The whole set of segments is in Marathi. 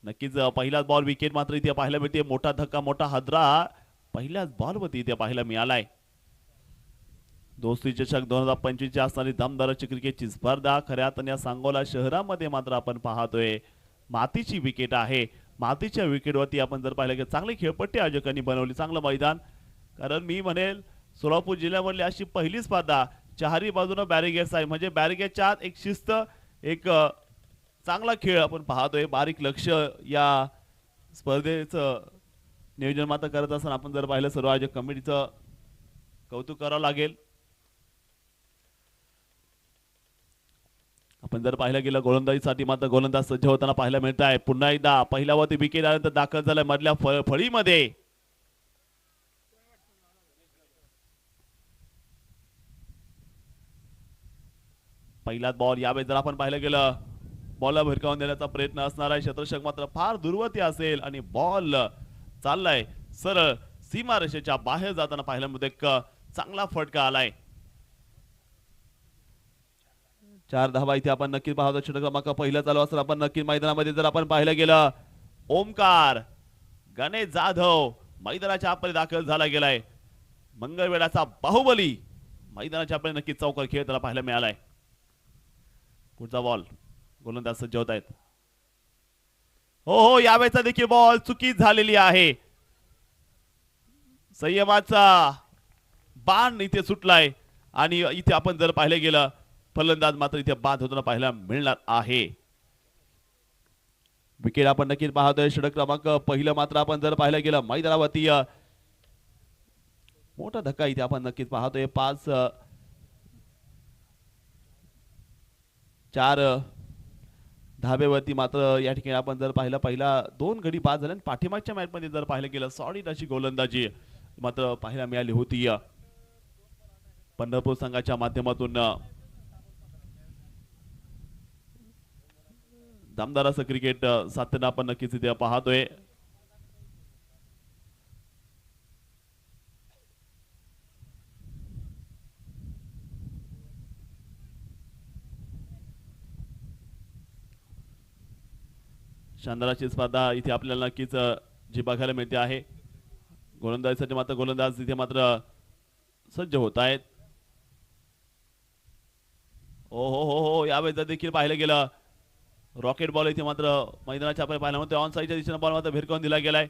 नक्कीच पहिलाच बॉल विकेट मात्र इथे पाहायला मिळते. मोठा धक्का मोठा हादरा पहिल्याच बॉलवरती इथे पाहायला मिळालाय. दोस्ती चषक 2025 ची असणारी दमदाराची क्रिकेटची स्पर्धा खऱ्या अर्थाने सांगोला शहरामध्ये मात्र आपण पाहतोय. मातीची विकेट आहे. मातीच्या विकेटवरती आपण जर पाहिलं की चांगली खेळपट्टी आयोजकांनी बनवली, चांगलं मैदान. कारण मी म्हणेल सोलापूर जिल्ह्यामधली अशी पहिली स्पर्धा चारही बाजूने बॅरिगेट्स आहे, म्हणजे बॅरिगेटच्या आत एक शिस्त, एक चांगला खेळ आपण पाहतोय. बारीक लक्ष या स्पर्धेचं नियोजन मात्र करत असताना आपण जर पाहिलं सर्व आयोजक कमिटीचं कौतुक करावं लागेल. आपण जर पाहिलं गेलं गोलंदाजीसाठी मात्र गोलंदाज सज्ज होताना पाहायला मिळत आहे. पुन्हा एकदा पहिल्यावरती विकेट आल्यानंतर दाखल झालाय मधल्या फळीमध्ये. पहिलाच बॉल. यावेळी जर आपण पाहिलं गेलं बॉलला भिरकावून देण्याचा प्रयत्न असणार आहे. क्षेत्ररक्षक मात्र फार दूरवरती असेल आणि बॉल चाललाय सरळ सीमारेषेच्या बाहेर जाताना पाहायला मिळते. एक चांगला फटका आलाय. 4 धावा इथे आपण नक्कीच पाहतो. षटक क्रमांक पहिला चालू असताना आपण नक्कीच मैदानामध्ये जर आपण पाहिलं गेलं ओमकार गणेश जाधव मैदानाच्या आतमध्ये दाखल झाला गेलाय. मंगळवेढाचा बाहुबली मैदानाच्या आतमध्ये नक्कीच चौकार खेळताना पाहायला मिळालाय. पुढचा बॉल. गोलंदाज सज्ज होत आहेत. हो हो, यावेळेचा देखील बॉल चुकीच झालेली आहे. संयमाचा बाण इथे सुटलाय आणि इथे आपण जर पाहिलं गेलं फलंदाज मात्र इथे बाद होताना पाहायला मिळणार आहे. विकेट आपण नक्कीच पाहतोय. षटक क्रमांक पहिलं मात्र आपण जर पाहिलं गेलं मैदानावरती मोठा धक्का इथे आपण नक्कीच पाहतोय. 4 धाब्यावरती मात्र या ठिकाणी आपण जर पाहिलं पहिला 2 गडी बाद झाले. पाठीमागच्या मॅच मध्ये जर पाहिलं गेलं सॉलिड अशी गोलंदाजी मात्र पाहायला मिळाली होती पंढरपूर संघाच्या माध्यमातून. दमदार असं क्रिकेट सातत्यानं आपण नक्कीच इथे पाहतोय. शानदाराची स्पर्धा इथे आपल्याला नक्कीच जी बघायला मिळते आहे. गोलंदाजीसाठी मात्र गोलंदाज इथे मात्र सज्ज होत आहेत. ओ हो हो हो, यावेळेस देखील पाहिलं गेलं रॉकेट बॉल इथे मात्र मैदानाच्या आपण पाहिला म्हणतो ऑन साईडच्या दिशेने बॉल मात्र भिरकावून दिला गेलाय.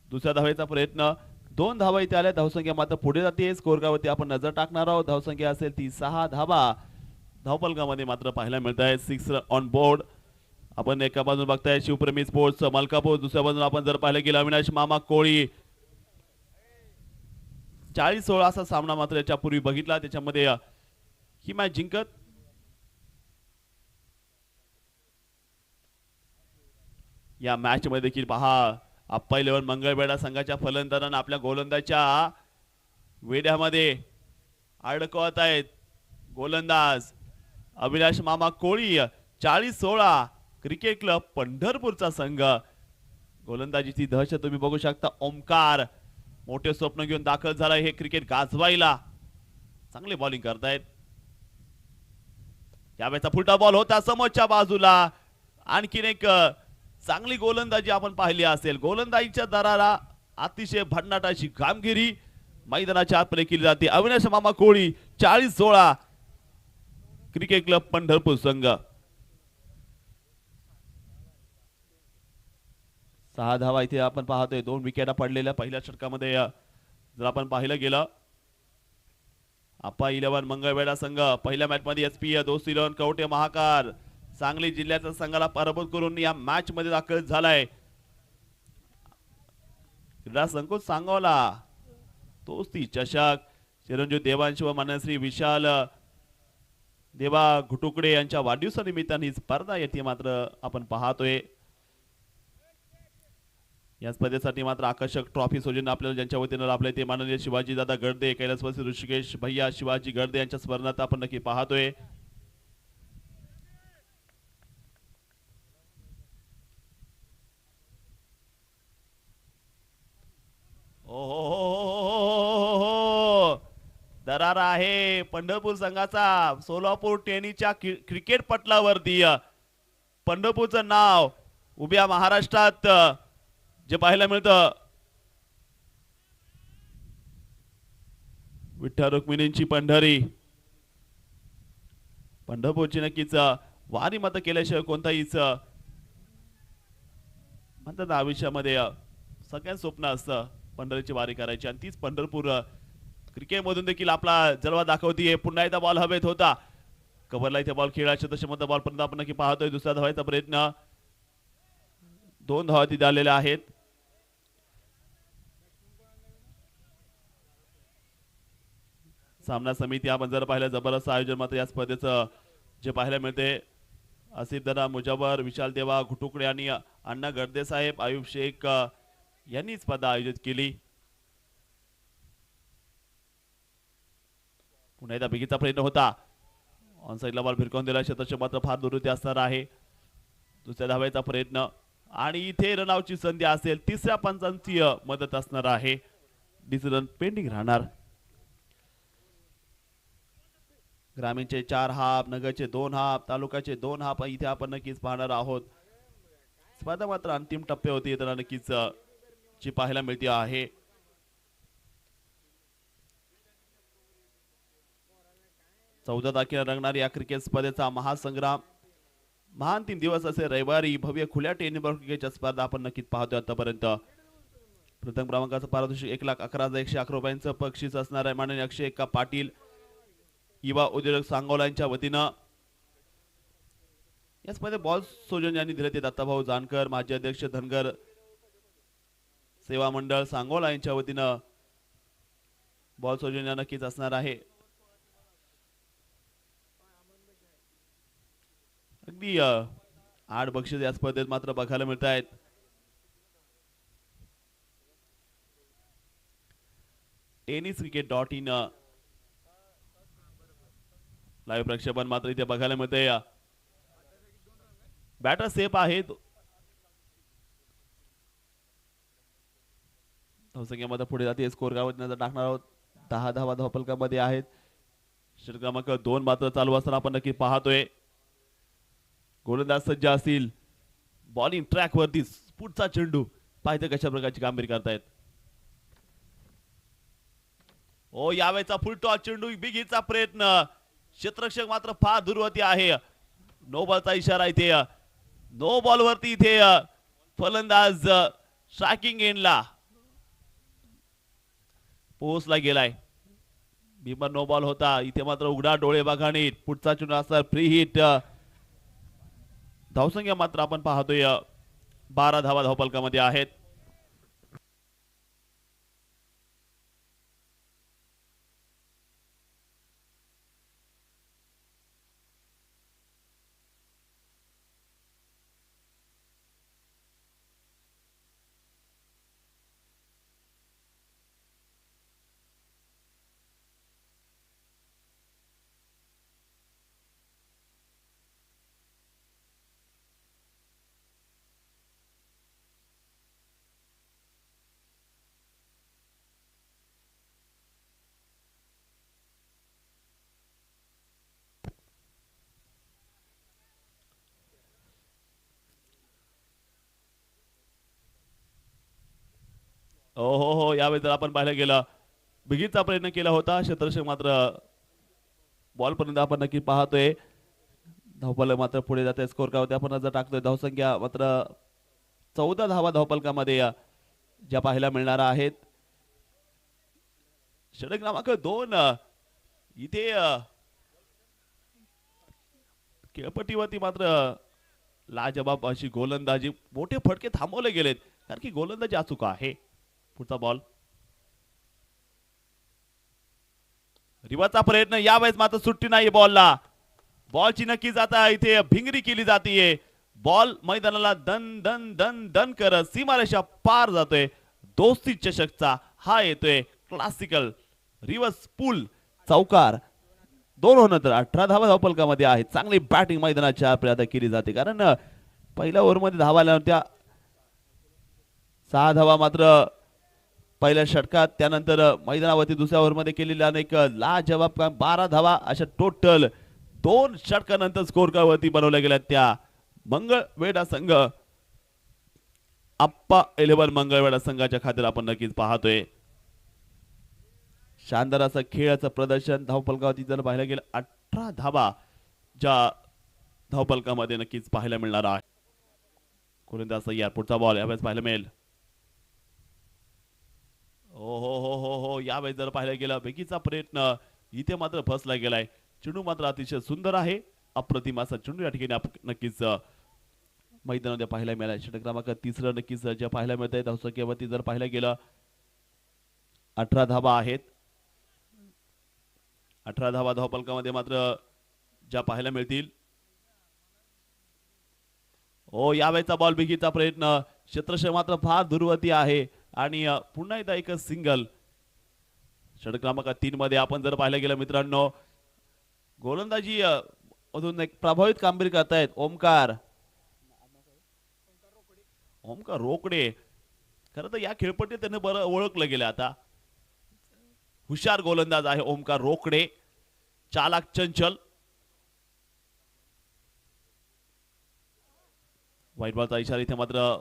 दुसऱ्या धावेचा प्रयत्न. 2 धावा इथे आल्या. धावसंख्या मात्र पुढे जाते. स्कोरकावरती आपण नजर टाकणार आहोत. धावसंख्या असेल ती 6 धावा धावपलकामध्ये मात्र पाहायला मिळत आहे. 6 ऑन बोर्ड. आपण एका बाजून बघताय शिवप्रेमी स्पोर्ट्स मलकापूर, दुसऱ्या बाजून आपण जर पाहिलं गेलं अविनाश मामा कोळी. 40-16 असा सामना मात्र याच्यापूर्वी बघितला. त्याच्यामध्ये ही मॅच जिंकत या मॅच मध्ये देखील पहा अप्पा 11 मंगळवेढा संघाच्या फलंदाजांना आपल्या गोलंदाजच्या वेड्यामध्ये अडकवत आहेत. गोलंदाज अविनाश मामा कोळी. 40-16 क्रिकेट क्लब पंढरपूरचा संघ. गोलंदाजीची दहशत तुम्ही बघू शकता. ओमकार मोठे स्वप्न घेऊन दाखल झालाय हे क्रिकेट गाजवायला. चांगली बॉलिंग करतायत. यावेळेचा फुलटा बॉल होता समोरच्या बाजूला. आणखीन एक चांगली गोलंदाजी आपण पाहिली असेल. गोलंदाजीच्या दराला अतिशय भन्नाट अशी कामगिरी मैदानाच्या आतमध्ये केली जाते. अविनाश मामा कोळी 40-16 क्रिकेट क्लब पंढरपूर संघ. 6 धावा इथे आपण पाहतोय. 2 विकेटा पडलेल्या पहिल्या षटकामध्ये जर आपण पाहिलं गेलं अप्पा 11 मंगळवेढा संघ पहिल्या मॅच मध्ये एसपी दोस्ती 11 कवटे महाकार सांगली जिल्ह्याच्या संघाला पराभूत करून या मॅच मध्ये दाखल झालाय. क्रीडा संकुल सांगोला दोस्ती चषक चिरंजीव देवांश व मानश्री विशाल देवा घुटुकडे यांच्या वाढदिवसानिमित्ताने ही स्पर्धा येथे मात्र आपण पाहतोय. या स्पर्धेसाठी मात्र आकर्षक ट्रॉफी सौजन्य आपल्याला ज्यांच्या वतीने लाभले ते माननीय शिवाजी दादा गर्दे, कैलासवासी ऋषिकेश भैया शिवाजी गर्दे यांच्या स्मरणार्थ आपण नक्की पाहतोय. दरार आहे पंढरपूर संघाचा. सोलापूर टेनीच्या क्रिकेट पटलावरती पंढरपूरचं नाव उभ्या महाराष्ट्रात जे पाहायला मिळतं विठ्ठल रुक्मिणींची पंढरी, पंढरपूरची नक्कीच वारी मत केल्याशिवाय कोणताहीच म्हणतात आयुष्यामध्ये सगळ्यांत स्वप्न असतं पंढरीची वारी करायची, आणि तीच पंढरपूर क्रिकेटमधून देखील आपला जलवा दाखवतीये. पुन्हा एकदा बॉल हवेत होता, कव्हरला इथे बॉल खेळायचे तसे म्हणता बॉल पर्यंत आपण नक्की पाहतोय. दुसऱ्या धावायचा प्रयत्न, 2 धावा तिथे आलेल्या आहेत. सामना समिती आपण जर पाहिलं जबरदस्त आयोजन मात्र या स्पर्धेचं जे पाहायला मिळते. आसिफ दरा, मुजबर, विशाल देवा, घुटुकडे आणि अण्णा गर्दे साहेब, आयुब शेख यांनी स्पर्धा आयोजित केली. पुन्हा एकदा बिगीचा प्रयत्न होता, ऑन साईडला बॉल फिरकवून दिला. क्षेत्ररक्षक मात्र फार दुरुस्ती असणार आहे. दुसऱ्या धावायचा प्रयत्न, आणि इथे रनआउटची संधी असेल. तिसऱ्या पंचांची मदत असणार आहे. डिसिजन पेंडिंग राहणार. ग्रामीणचे 4 हाफ, नगरचे 2 हाफ, तालुक्याचे 2 हाफ इथे आपण नक्कीच पाहणार आहोत. स्पर्धा मात्र अंतिम टप्पे होती तर नक्कीच जी पाहायला मिळते आहे. चौदा तारखेला रंगणारी या क्रिकेट स्पर्धेचा महासंग्राम, महाअंतिम दिवस असे रविवारी भव्य खुल्या टेनिस क्रिकेटच्या स्पर्धा आपण नक्कीच पाहतोय. आतापर्यंत प्रथम क्रमांकाचं पारितोषिक 1,11,111 रुपयांचं बक्षीस असणार आहे. माननीय अक्षय एक्का पाटील युवा उद्योजक सांगोला यांच्या वतीनं. या स्पर्धेत बॉल सोजन यांनी दिले ते दत्ताभाऊ जानकर, माजी अध्यक्ष धनगर सेवा मंडळ सांगोला यांच्या वतीनं बॉल सोजन या नक्कीच असणार आहे. अगदी 8 बक्षीस या स्पर्धेत मात्र बघायला मिळत आहेत. tenniscricket.in लाईव्ह प्रक्षेपण मात्र इथे बघायला मिळते. बॅटर सेफ आहेत. धावसंख्येमध्ये पुढे जाते. स्कोर गावात टाकणार आहोत. 10 धावा धावफलकामध्ये आहेत. षटक क्रमांक 2 मात्र चालू असताना आपण नक्की पाहतोय. गोलंदाज सज्ज असतील. बॉलिंग ट्रॅक वरती पुढचा चेंडू पाहिजे कशा प्रकारची कामगिरी करतायत. ओ यावेळेचा फुलटॉस चेंडू, बिगीचा प्रयत्न, क्षेत्ररक्षक मात्र फार दूरवरती आहे. नो बॉलचा इशारा इथे. नो बॉल वरती इथे फलंदाज स्ट्रायकिंग एंडला पोहोचला गेलाय. भीमा नो बॉल होता. इथे मात्र उघडा डोळे बघाणी पुढचा चेंडू असणार फ्री हिट. धावसंख्या मात्र आपण पाहतोय 12 धावा धावफलकामध्ये आहेत. हो यावेळी जर आपण पाहायला गेलं बिगीचा प्रयत्न केला होता. क्षेत्ररक्षक मात्र बॉल पर्यंत आपण नक्की पाहतोय. धावफलक मात्र पुढे जाते. स्कोर काय होते आपण नजर टाकतोय. धावसंख्या मात्र 14 धावा धावफलकामध्ये ज्या पाहायला मिळणार आहेत. षटक क्रमांक 2 इथे खेळपट्टीवरती मात्र लाजबाब अशी गोलंदाजी, मोठे फटके थांबवले गेलेत कारण की गोलंदाजी अचूक आहे. पुढचा बॉल, रिवाचा प्रयत्न, यावेळेस मात्र सुट्टी नाही बॉलला. बॉलची नक्कीच आता इथे भिंगरी केली जाते. बॉल मैदानाला दन दन दन दन करत सीमारेषा पार जातोय. दोस्ती चषकचा हा येतोय क्लासिकल रिव्हर्स पूल चौकार. 2 होनंतर 18 धावा धावफलकामध्ये आहेत. चांगली बॅटिंग मैदानाच्या प्रयत्न केली जाते कारण पहिल्या ओव्हरमध्ये धावा आल्या होत्या. 6 धावा मात्र पहिल्या षटकात, त्यानंतर मैदानावरती दुसऱ्या ओव्हरमध्ये केलेल्या अनेक लाजवाब काम. 12 धावा अशा टोटल 2 षटकानंतर स्कोर वरती बनवल्या गेल्या. त्या मंगळवेढा संघ आप्पा 11 मंगळवेढा संघाच्या खात्यात आपण नक्कीच पाहतोय. शानदार असं खेळाचं प्रदर्शन धावफलकावरती जर पाहायला गेलं 18 धावा ज्या धावफलकामध्ये नक्कीच पाहायला मिळणार आहे. गोलंदाज एअरपोर्टचा बॉल यावेळेस पाहायला मिळेल. हो हो हो हो हो यावेळेस जर पाहायला गेलं बेगीचा प्रयत्न इथे मात्र फसला गेलाय. चेंडू मात्र अतिशय सुंदर आहे. अप्रतिम असा चेंडू या ठिकाणी नक्कीच मैदानामध्ये पाहायला मिळाला. षटक क्रमांक 3 नक्कीच जे पाहायला मिळत आहे धावसंख्येवरती जर पाहायला गेलं 18 धावा आहेत. 18 धावा धावफलकामध्ये मात्र ज्या पाहायला मिळतील. हो यावेळेचा बॉल बिगीचा प्रयत्न क्षेत्रक्षय मात्र फार दूरवरती आहे आणि पुन्हा एकदा एक सिंगल. षटक क्रमांक 3 मध्ये आपण जर पाहायला गेलं मित्रांनो गोलंदाजी मधून एक प्रभावित कामगिरी करतायत ओमकार रोकडे. खरं तर या खेळपट्टीत त्यांनी बरं ओळखलं गेलं. आता हुशार गोलंदाज आहे ओमकार रोकडे. चालाक चंचल. व्हाईट बॉलचा इशारा इथे मात्र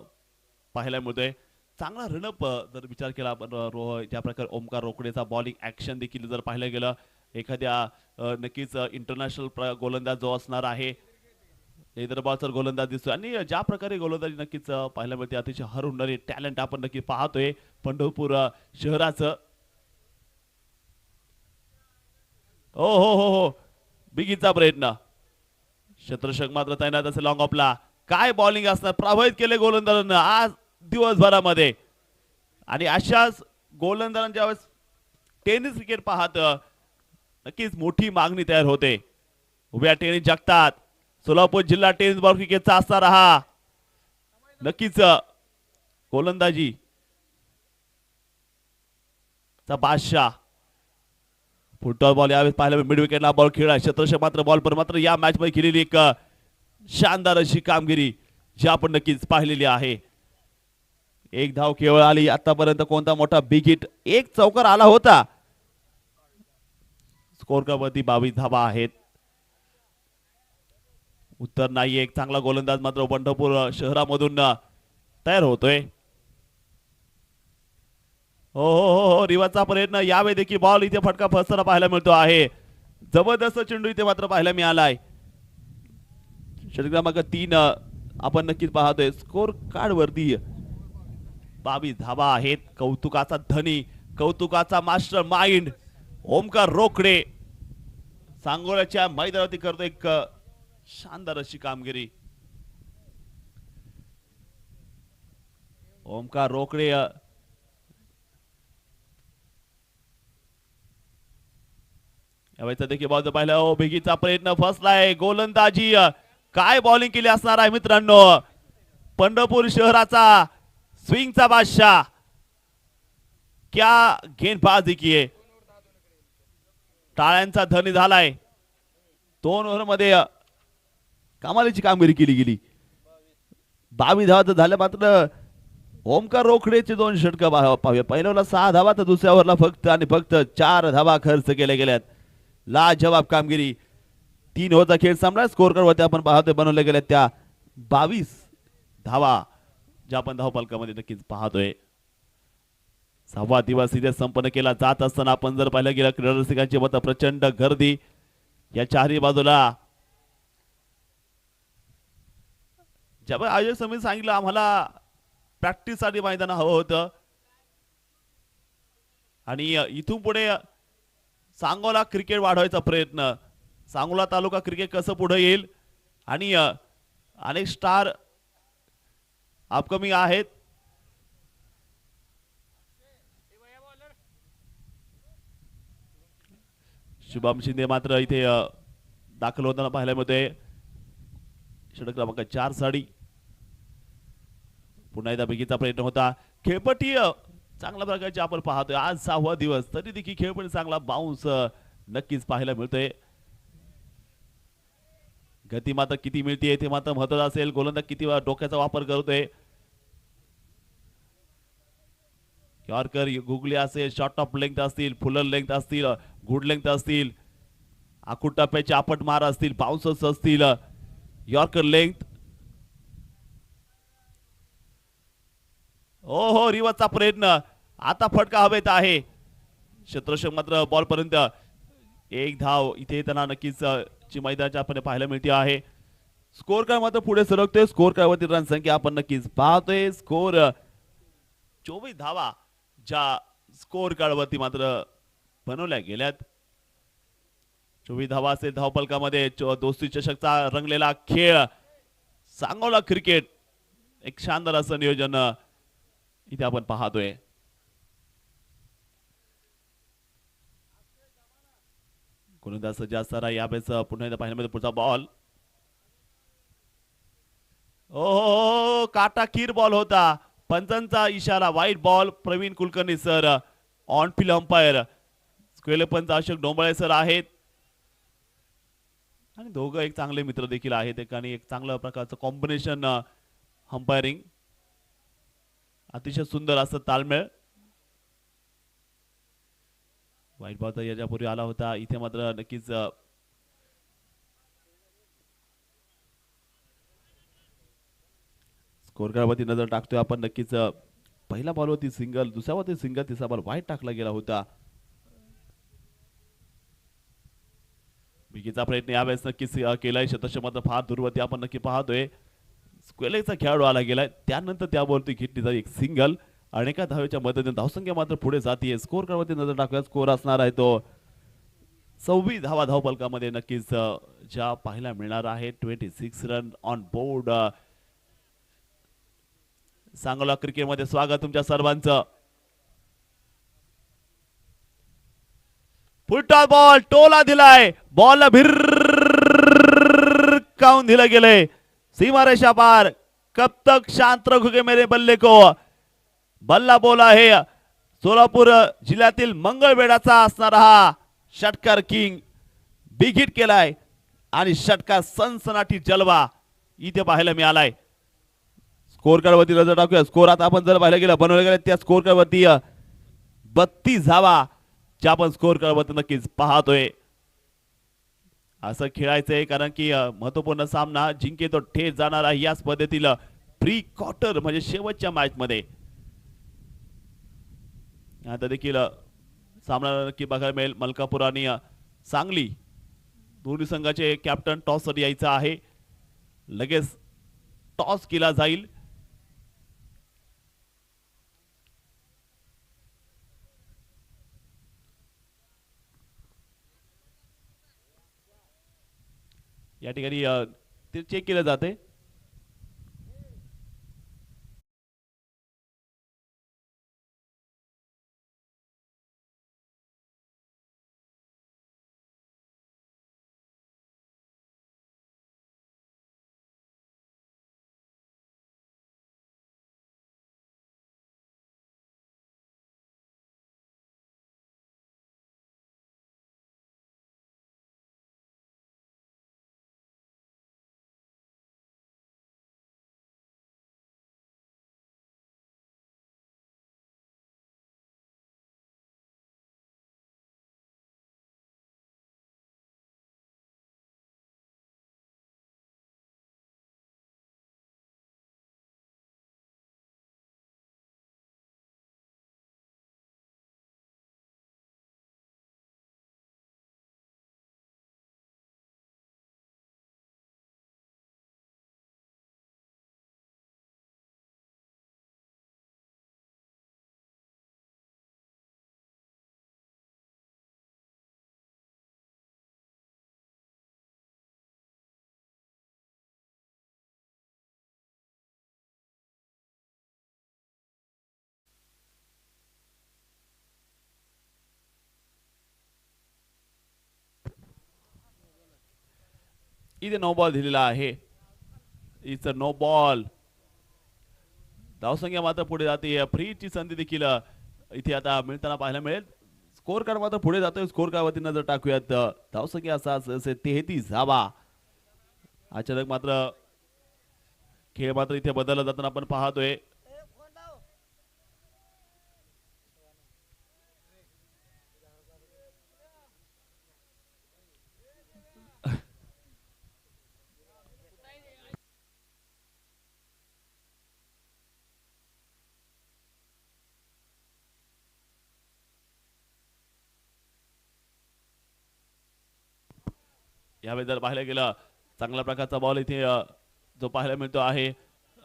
पाहायला मिळतोय. चांगला रनअप जर विचार केला आपण ज्या प्रकारे ओमकार रोकडेचा बॉलिंग ऍक्शन देखील जर पाहायला गेलं एखाद्या नक्कीच इंटरनॅशनल गोलंदाज जो असणार आहे हैदराबादचा गोलंदाज दिसतोय आणि ज्या प्रकारे गोलंदाजी नक्कीच पाहायला मिळते अतिशय हरहुन्नरी टॅलेंट आपण नक्की पाहतोय पंढरपूर शहराचं. हो हो हो हो बिगीचा प्रयत्न क्षेत्ररक्षक मात्र तैनात असेल लॉंग ऑफला. काय बॉलिंग असणार प्रभावित केले गोलंदाजांना आज दिवसभरामध्ये आणि अशाच गोलंदाजांच्या वेळेस टेनिस क्रिकेट पाहत नक्कीच मोठी मागणी तयार होते. उभ्या टेनिस जगतात. सोलापूर जिल्हा टेनिस बॉल क्रिकेटचा असणार हा नक्कीच गोलंदाजी चा बादशाह. फुटबॉल बॉल यावेळेस पाहायला मिड विकेटला बॉल खेळला. क्षेत्ररक्षक मात्र बॉल पर मात्र या मॅच मध्ये केलेली एक शानदार अशी कामगिरी जी आपण नक्कीच पाहिलेली आहे. एक धाव केवळ आली. आतापर्यंत कोणता मोठा बिग हिट एक चौकार आला होता. स्कोर वरती 22 धावा आहेत. उत्तर नाही. एक चांगला गोलंदाज मात्र पंढरपूर शहरामधून तयार होतोय. हो हो हो हो रिवाचा प्रयत्न यावेळी देखील बॉल इथे फटका फसताना पाहायला मिळतो आहे. जबरदस्त चेंडू इथे मात्र पाहायला मिळालाय. षटक क्रमांक 3 आपण नक्कीच पाहतोय. स्कोर कार्ड वरती 22 धावा आहेत. कौतुकाचा धनी कौतुकाचा मास्टर माइंड ओमकार रोकडे सांगोल्याच्या मैदानावरती करतो एक शानदार अशी कामगिरी. ओमकार रोकडे यावेळेचा देखील बॉल पाहिला. ओ बेगीचा प्रयत्न फसलाय. गोलंदाजी काय बॉलिंग केली असणार आहे मित्रांनो. पंढरपूर शहराचा स्विंगचा बादशाह क्या गेंदबाजी किए. टाळ्यांचा धनी झालाय. 2 ओव्हर मध्ये कमालीची कामगिरी केली गेली. 22 धावा झाल्या मात्र ओमकार रोकडेचे 2 षटक पाहूया. पहिल्या ओव्हरला 6 धावा तर दुसऱ्या ओव्हरला फक्त आणि फक्त 4 धावा खर्च केल्या गेल्यात. लाजवाब कामगिरी. 3 ओव्हरचा खेळ संपला. स्कोर कार्ड वरती आपण पाहतोय बनवल्या गेल्या त्या 22 धावा ज्या आपण धावफलकामध्ये नक्कीच पाहतोय. 6वा दिवस इथे संपन्न केला जात असताना आपण जर पाहिलं गेलं क्रीडा रसिकांची मत प्रचंड गर्दी या चारही बाजूला. ज्यावेळी आयोजक समिती सांगितलं आम्हाला प्रॅक्टिस साठी मैदान हवं होतं आणि इथून पुढे सांगोला क्रिकेट वाढवायचा प्रयत्न. सांगोला तालुका क्रिकेट कसं पुढे येईल आणि अनेक स्टार अपकमिंग आहेत. शुभम शिंदे मात्र इथे दाखल होताना पाहायला मिळते. षटक क्रमांक 4 साडी. पुन्हा एकदा बेगीचा प्रयत्न होता. खेळपट्टी चांगल्या प्रकारची आपण पाहतोय. आज 6वा दिवस तरी देखील खेळपट्टी चांगला बाउन्स नक्कीच पाहायला मिळतोय. गती मात्र किती मिळते ते मात्र महत्वाचं असेल. गोलंदाज किती डोक्याचा वापर करतोय. यॉर्कर गुगली असेल शॉर्ट ऑफ लेंथ असतील फुलर लेंथ असतील गुड लेंथ असतील आखूड टप्प्याचे आपट मार असतील बाउन्सर्स असतील यॉर्कर लेंथ ओ हो रिवाचा प्रयत्न आता फटका हवेत आहे क्षेत्ररक्षक मात्र बॉल पर्यंत एक धाव इथे येताना नक्कीच ची मैदानाच्या आपण पाहायला मिळते आहे स्कोर काय मात्र पुढे सरकतोय स्कोर काय वरती रन संख्या आपण नक्कीच पाहतोय स्कोर 24 धावा ज्या स्कोर कार्ड वरती मात्र बनवल्या गेल्यात 24 धावा असेल धावपलकामध्ये दोस्ती चषकचा रंगलेला खेळ सांगोला क्रिकेट एक शानदार असं नियोजन इथे आपण पाहतोय गोलंदाज सज्ज असताना यावेळेस पुन्हा एकदा पाहिल्यामध्ये पुढचा बॉल ओ काटाकीर बॉल होता पंचांचा इशारा wide ball Praveen Kulkarni sir on field umpire square पंच अशोक डोंबळे सर आहेत आणि दोघं एक चांगले मित्र देखील आहेत एकाने एक चांगल्या प्रकारचं कॉम्बिनेशन अंपायरिंग अतिशय सुंदर असं ताळमेळ वाईट बॉल तर याच्यापूर्वी आला होता इथे मात्र नक्कीच स्कोर कार्डवरती नजर टाकतोय आपण नक्कीच पहिल्या बॉलवरती सिंगल दुसऱ्यावरती सिंगल तिसरा बॉल वाईट टाकला गेला होता विकेचा प्रयत्न यावेळेस नक्कीच केलाय शतक मात्र फार दूरवरती आपण नक्की पाहतोय स्क्वेलेचा खेळाडू आला गेलाय त्यानंतर त्या बॉलवरती घेतली जाईल एक सिंगल आणि एका धावेच्या मदतीने धावसंख्या मात्र पुढे जाते स्कोर कार्डवरती नजर टाकूया स्कोर असणार आहे तो 26 धावा धावपलकामध्ये नक्कीच ज्या पाहायला मिळणार आहे 26 रन ऑन बोर्ड सांगोला क्रिकेटमध्ये स्वागत तुमच्या सर्वांचं फुलटॉस बॉल टोला दिलाय बॉलला भिरकावून दिलं गेलंय सीमारेषा पार कब तक शांत रखोगे मेरे बल्ले को बल्ला बोला आहे सोलापूर जिल्ह्यातील मंगळवेढाचा असणारा हा षटकार किंग बिग हिट केलाय आणि षटकार सनसनाटी जलवा इथे पाहायला मिळालाय स्कोर कार्ड वरती नजर टाकूया स्कोर आता आपण जर पाहायला गेला बनवलं गेलं त्या स्कोर कार्ड वरती 32 धावा ज्या आपण स्कोर कार्ड वरती नक्कीच पाहतोय असं खेळायचंय कारण की महत्वपूर्ण सामना जिंके तो ठेच जाणार आहे याच पद्धतीला प्री क्वार्टर म्हणजे शेवटच्या मॅच मध्ये आता देखील सामना नक्की बघायला मिळेल मलकापूर आणि सांगली दोन्ही संघाचे कॅप्टन टॉस साठी यायचं आहे लगेच टॉस केला जाईल या ठिकाणी ते चेक केलं जाते इथे नो बॉल दिलेला आहे इट्स अ नो बॉल धावसंख्या मात्र पुढे जाते फ्रीची संधी देखील इथे आता मिळताना पाहायला मिळेल स्कोर कार्ड मात्र पुढे जातोय स्कोर कार्ड वरती नजर टाकूयात धावसंख्या असा 33 धावा अचानक मात्र खेळ मात्र इथे बदलला जाताना आपण पाहतोय यावेळी जर पाहायला गेलं चांगल्या प्रकारचा बॉल इथे जो पाहायला मिळतो आहे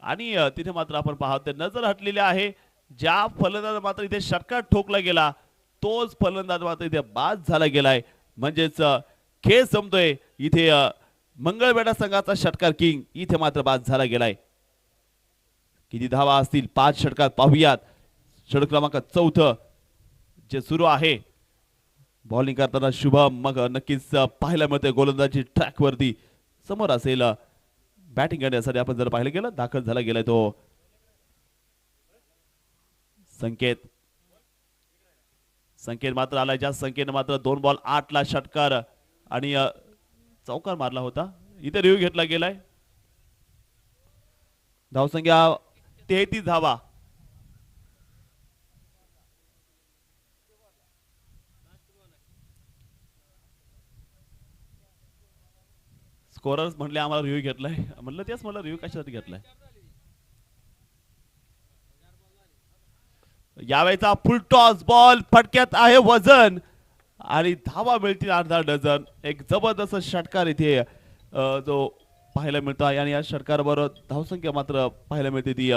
आणि तिथे मात्र आपण पाहतो नजर हटलेली आहे. ज्या फलंदाज मात्र इथे षटकार ठोकला गेला तोच फलंदाज मात्र इथे बाद झाला गेलाय. म्हणजेच खेळ संपतोय इथे. मंगळवेढा संघाचा षटकार किंग इथे मात्र बाद झाला गेलाय. किती धावा असतील 5 षटकात पाहूयात. षटक क्रमांक 4 जे सुरू आहे. बॉलिंग करताना शुभम मग नक्कीच पाहायला मिळते गोलंदाजी ट्रॅक वरती समोर असेल. बॅटिंग करण्यासाठी आपण जर पाहिलं गेलं दाखल झाला गेलाय तो संकेत मात्र आलाय. ज्या संकेतने मात्र 2 बॉल 8 ला षटकार आणि चौकार मारला होता. इथे रिव्ह्यू घेतला गेलाय. धावसंख्या 33 धावा. स्कोरर्स म्हणले आम्हाला रिव्ह्यू घेतलाय. म्हणलं तेच म्हणलं रिव्ह्यू कशासाठी घेतलाय. यावेळेचा फुल टॉस बॉल फटक्यात आहे वजन आणि धावा मिळतील अर्धा डझन. एक जबरदस्त षटकार इथे जो पाहायला मिळतो आहे आणि या षटकाराबरोबर धावसंख्या मात्र पाहायला मिळते ती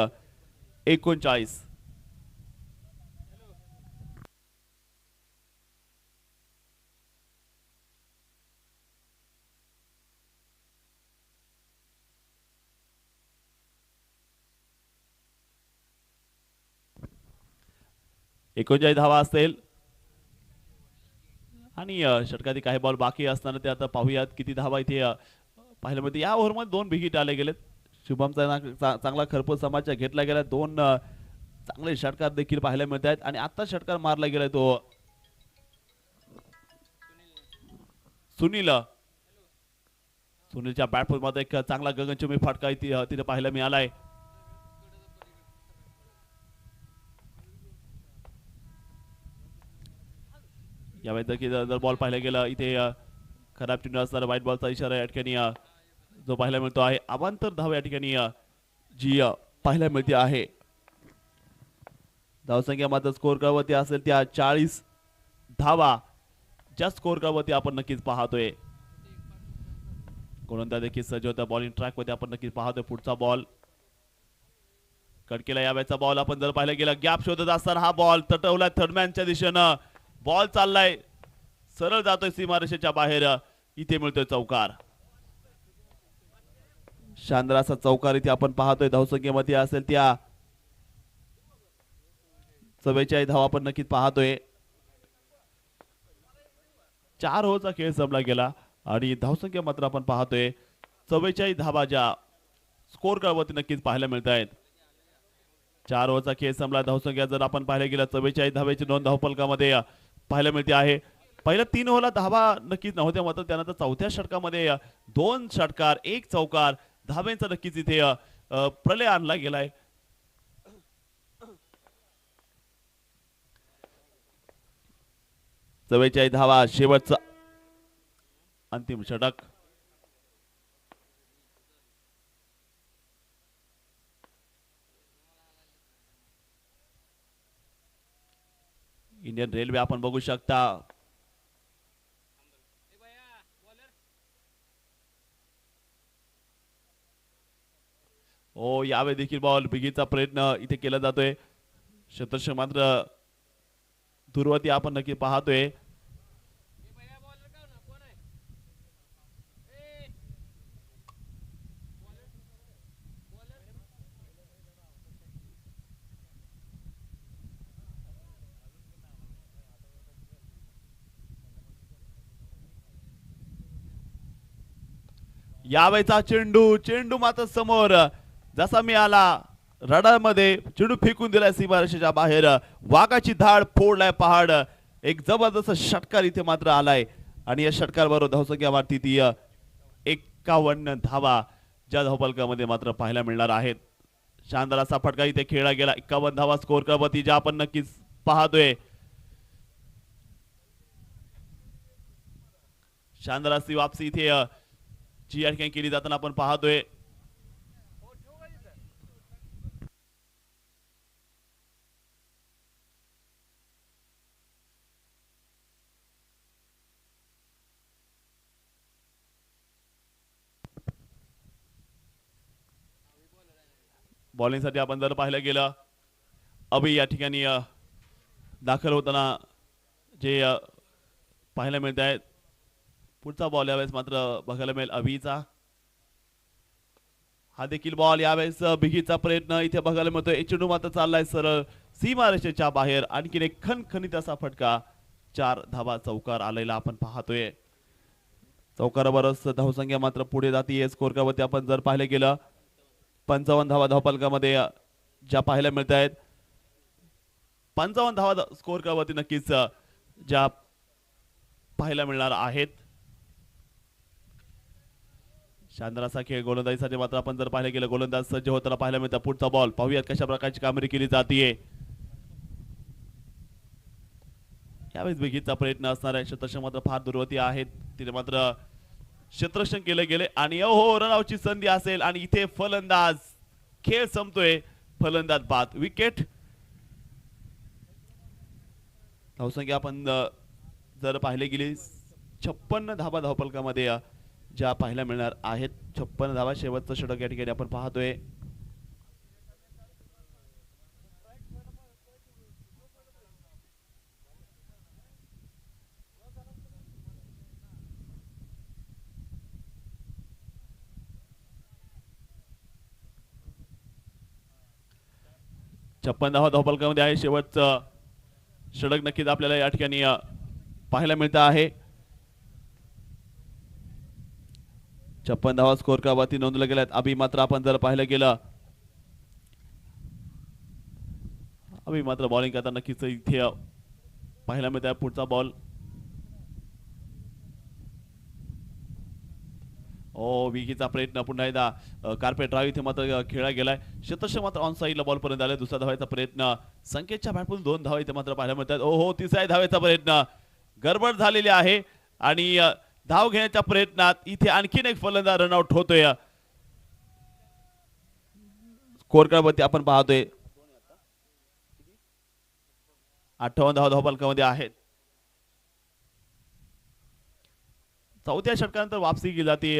39. धावा असतील आणि षटकातील काही बॉल बाकी असताना ते आता पाहूयात किती धावा इथे पाहायला मिळते. या ओव्हरमध्ये 2 विकेट आले गेलेत. शुभमचा चांगला खरपूस समाचार घेतला गेला. 2 चांगले षटकार देखील पाहायला मिळत आहेत आणि आता षटकार मारला गेलाय तो सुनीलच्या बॅट मध्ये एक चांगला गगनचुंबी फटका तिथे पाहायला मिळालाय. यावेळी देखील जर बॉल पाहायला गेला इथे खराब चिन्ह असणारा व्हाईट बॉलचा इशारा या ठिकाणी जो पाहायला मिळतो आहे. अवांतर धाव या ठिकाणी जी पाहायला मिळते आहे. धावसंख्या मात्र स्कोर कार्डवरती असेल त्या 40 धावा ज्या स्कोर कार्डवरती आपण नक्कीच पाहतोय. गोलंदाज देखील सज्ज होता. बॉलिंग ट्रॅक वरती आपण नक्कीच पाहतोय. पुढचा बॉल कट केला. यावेळेचा बॉल आपण जर पाहायला गेला गॅप शोधत असताना हा बॉल तटवला थर्डमॅनच्या दिशेनं. बॉल चाललाय सरळ जातोय सीमारेषेच्या बाहेर. इथे मिळतोय चौकार. शानदार असा चौकार इथे आपण पाहतोय. धावसंख्येमध्ये असेल त्या 44 धावा आपण नक्कीच पाहतोय. 4 ओव्हरचा खेळ संपला गेला आणि धावसंख्या मात्र आपण पाहतोय 44 धावा ज्या स्कोर कार्डवरती नक्कीच पाहायला मिळत आहेत. 4 ओव्हरचा खेळ संपला. धावसंख्या जर आपण पाहायला गेला 44 धावेची नोंद धावफलकामध्ये पाहायला मिळते आहे. पहिल्या 3 ओव्हरला धावा नक्कीच नव्हत्या मात्र त्यानंतर चौथ्या षटकामध्ये 2 षटकार 1 चौकार धावेंचा नक्कीच इथे प्रलय आणला गेलाय. चव्वेचाळीस धावा शेवटचा अंतिम षटक. इंडियन रेल्वे आपण बघू शकता. ओ यावेळी देखील बॉल बिगीचा प्रयत्न इथे केला जातोय. क्षेत्ररक्षक मात्र दूरवरती आपण नक्की पाहतोय. यावेळेचा चेंडू मात्र समोर जसा मी आला रडारमध्ये चेंडू फेकून दिलाय सीमारेषेच्या बाहेर. वाघाची धाड फोडलाय पहाड. एक जबरदस्त षटकार इथे मात्र आलाय आणि या षटकार बरोबर धावसंख्या वाढती ती 51 धावा ज्या धावफलकामध्ये मात्र पाहायला मिळणार आहेत. शानदार असा फटका इथे खेळला गेला. 51 धावा स्कोर करवती ज्या आपण नक्कीच पाहतोय. शानदार अशी वापसी इथे जी या ठिकाणी केली जाताना आपण पाहतोय. बॉलिंगसाठी आपण जर पाहिलं गेलं अभि या ठिकाणी दाखल होताना जे पाहायला मिळत आहेत. पुढचा बॉल यावेळेस मात्र बघायला मिळेल अभिचा. हा देखील बॉल यावेळेस बिगीचा प्रयत्न इथे बघायला मिळतोय. चेंडू मात्र चाललाय सरळ सीमारेषेच्या बाहेर. आणखीन एक खणखणीत असा फटका. 4 धावा चौकार आलेला आपण पाहतोय. चौकारावरच धावसंख्या मात्र पुढे जातीये. स्कोर वरती आपण जर पाहिलं गेलं 55 धावा धावफलकामध्ये ज्या पाहायला मिळत आहेत. 55 धावा स्कोर वरती नक्कीच ज्या पाहायला मिळणार आहेत. शानदार असा खेळ गोलंदाजीसाठी मात्र आपण जर पाहिलं गेलं गोलंदाज सज्ज होताना पाहायला मिळतं. पुढचा बॉल पाहूयात कशा प्रकारची कामगिरी केली जातीये. यावेळेस बिगीचा प्रयत्न असणार आहे. क्षेत्ररक्षण मात्र फार दुर्वती आहेत. तिथे मात्र क्षेत्ररक्षण केले गेले आणि हो रनआउटची संधी असेल आणि इथे फलंदाज खेळ संपतोय. फलंदाज बाद विकेट. धावसंख्या आपण जर पाहिले गेली 56 धावा धावफलकामध्ये ज्या पाहायला मिळणार आहेत. 56 धावा. शेवटचं षटक या ठिकाणी आपण पाहतोय. छप्पन धावा धावफलकामध्ये आहे. शेवटचं षटक नक्कीच आपल्याला या ठिकाणी पाहायला मिळत आहे. 56 धावा स्कोर वरती नोंदवल्या गेल्यात. अभि मात्र आपण जर पाहिलं गेलं अभि मात्र बॉलिंग करताना नक्कीच इथे पाहायला मिळत आहे. पुढचा बॉल विकीचा प्रयत्न पुन्हा एकदा कार्पेट ड्राईव्ह इथे मात्र खेळला गेलाय. क्षेत्ररक्षण मात्र ऑन साईडला बॉल पर्यंत आले. दुसरा धावायचा प्रयत्न संकेतच्या बॅटमधून 2 धावा इथे मात्र पाहायला मिळतात. तिसऱ्या धावेचा प्रयत्न गडबड झालेली आहे आणि धाव घेण्याच्या प्रयत्नात इथे आणखीन एक फलंदाज रनआउट होतोय. स्कोर कार्डवरती आपण पाहतोय 58 धावा धावफलकामध्ये आहेत. चौथ्या षटकानंतर वापसी केली जाते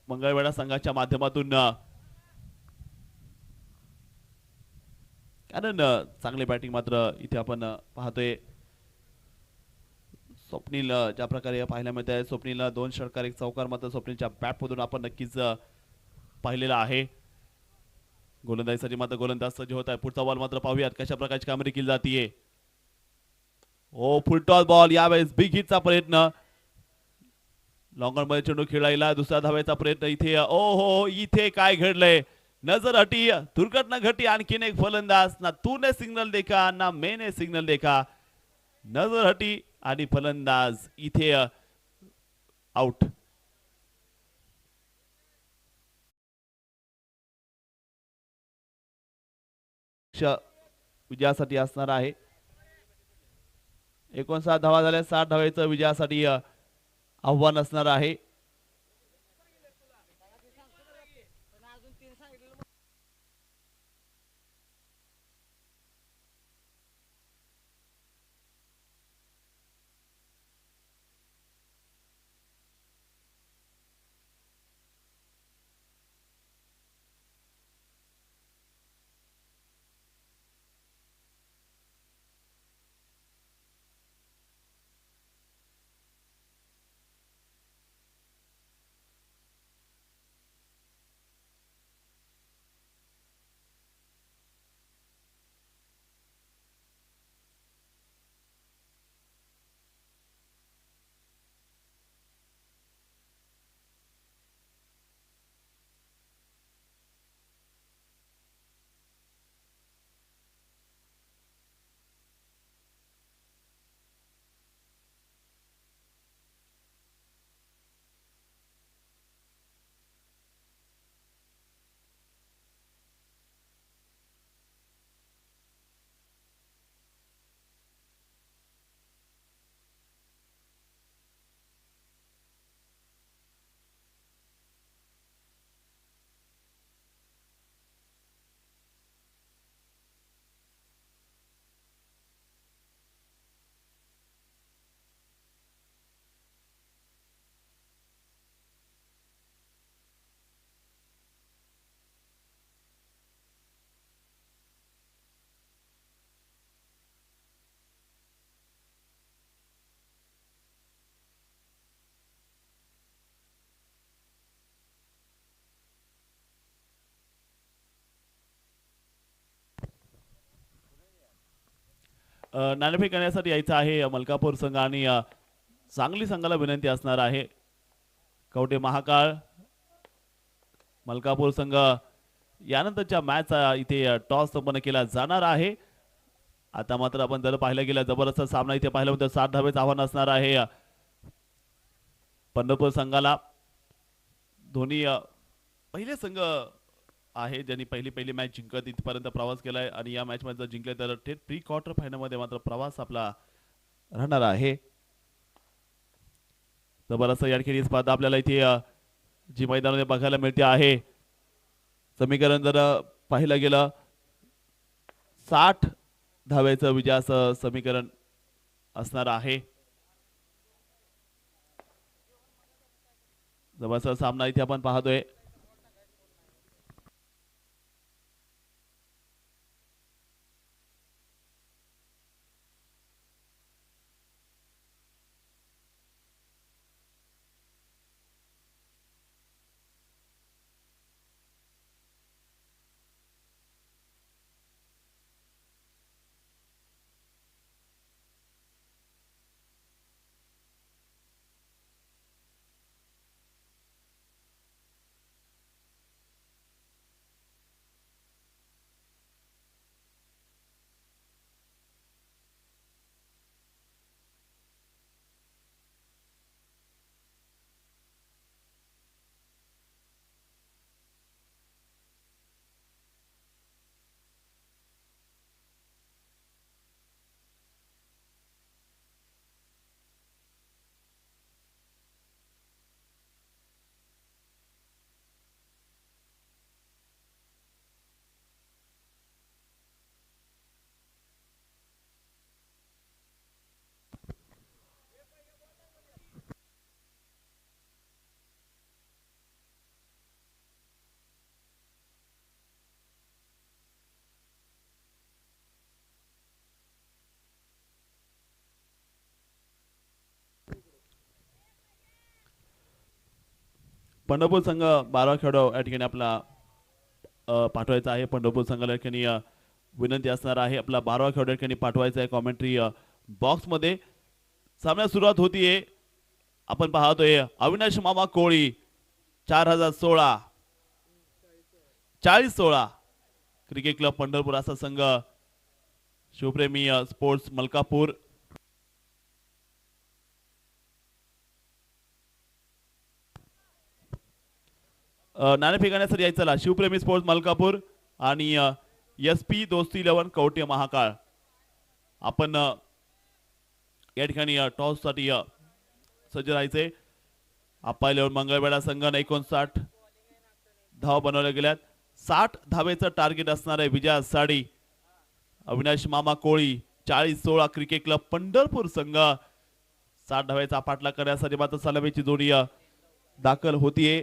मंगळवेढा संघाच्या माध्यमातून. कारण चांगली बॅटिंग मात्र इथे आपण पाहतोय. स्वप्नील ज्या प्रकारे पाहायला मिळत आहे. स्वप्नीलला 2 षटकार 1 चौकार मात्र स्वप्नीलच्या बॅटमधून आपण नक्कीच पाहिलेला आहे. गोलंदाजीसाठी मात्र गोलंदाज सज्ज होत आहे. पुढचा बॉल मात्र पाहूयात कशा प्रकारची कामगिरी केली जातीये. Full toss ball. यावेळेस बिग हिटचा प्रयत्न. लॉंग मध्ये चेंडू खेळायला दुसरा धावायचा प्रयत्न. इथे इथे काय घडलंय. नजर हटी. दुर्घटना घटी. आणखीन एक फलंदाज. ना तूने सिग्नल देखा ना मैंने सिग्नल देखा. नजर हटी आणि फलंदाज इथे आउट. विजयासाठी असणार आहे. 59 धावा झाल्या. 60 धावायचं विजयासाठी आव्हान असणार आहे. नाणेफेक करण्यासाठी यायचं आहे मलकापूर संघ आणि सांगली संघाला विनंती असणार आहे. कवटे महाकाळ मलकापूर संघ यानंतरच्या मॅच इथे टॉस संपन्न केला जाणार आहे. आता मात्र आपण जर पाहिलं गेलं जबरदस्त सामना इथे पाहिला होता. 7 धावेचं आव्हान असणार आहे पंढरपूर संघाला. दोन्ही पहिले संघ आहे ज्यांनी पहिली मॅच जिंकत इथपर्यंत प्रवास केलाय आणि या मॅच मध्ये जर जिंकले तर थेट प्री क्वार्टर फायनल मध्ये मात्र प्रवास आपला राहणार आहे. जबरदस्त या ठिकाणी स्पर्धा आपल्याला इथे जी मैदानामध्ये बघायला मिळते आहे. समीकरण जर पाहिलं गेलं 60 धावेचं विजयाचं समीकरण असणार आहे. जबरदस्त सामना इथे आपण पाहतोय. पंढरपूर संघ 12 खेळाडू या ठिकाणी आपला पाठवायचा आहे. पंढरपूर संघाला या ठिकाणी विनंती असणार आहे आपला 12 खेळाडू या ठिकाणी पाठवायचा आहे कॉमेंट्री बॉक्स मध्ये. सामन्यास सुरुवात होतीये. आपण पाहतोय अविनाश मामा कोळी 4016 4016 क्रिकेट क्लब पंढरपूर असा संघ. शिवप्रेमी स्पोर्ट्स मलकापूर. नाणे फेकण्यासाठी यायचं शिवप्रेमी स्पोर्ट्स मलकापूर आणि SP दोस्ती 11 कवटे महाकाळ. आपण या ठिकाणी टॉस साठी सज्ज राहायचे. अप्पायलेवर मंगळवेढा संघाने 59 धावा बनवल्या गेल्यात. 60 धावेचं टार्गेट असणार आहे विजयासाठी. अविनाश मामा कोळी 4016 क्रिकेट क्लब पंढरपूर संघ 60 धावेचा पाठलाग करण्यासाठी मात्र सलामीची जोडी दाखल होतीये.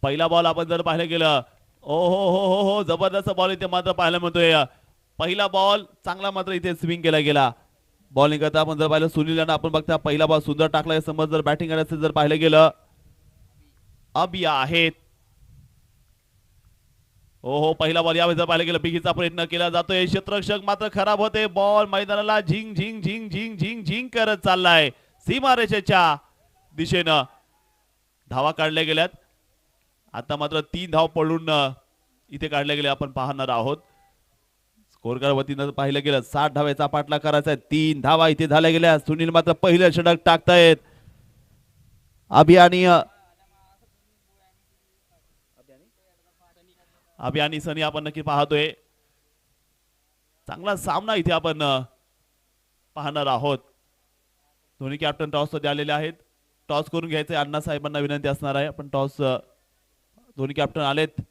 पहिला बॉल आपण जर पाहिलं गेलं ओ हो जबरदस्त बॉल इथे मात्र पाहायला मिळतोय. पहिला बॉल चांगला मात्र इथे स्विंग केला गेला. बॉलिंग करता आपण जर पाहिलं सुनील यांना आपण बघता पहिला बॉल सुंदर टाकला. समज जर बॅटिंग करायचं जर पाहिलं गेलं अबिया आहेत. हो पहिला बॉल यावेळी जर पाहिलं गेलं बिगीचा प्रयत्न केला जातोय. क्षेत्ररक्षक मात्र खराब होते. बॉल मैदानाला झिंग झिंग झिंग झिंग झिंग झिंग करत चाललाय सीमारेषेच्या दिशेनं. धावा काढल्या गेल्यात. आता मात्र 3 धाव पडून इथे काढले गेले आपण पाहणार आहोत. स्कोर कार्ड वतीनं पाहिलं गेलं 60 धावेचा पाठलाग करायचा आहे. 3 धावा इथे झाल्या गेल्या. सुनील मात्र पहिलं षटक टाकतायत. अभियानी सनी आपण नक्की पाहतोय. चांगला सामना इथे आपण पाहणार आहोत. दोन्ही कॅप्टन टॉस मध्ये आलेले आहेत. टॉस करून घ्यायचे अण्णा साहेबांना विनंती असणार आहे. पण टॉस दोन्ही कॅप्टन आलेत.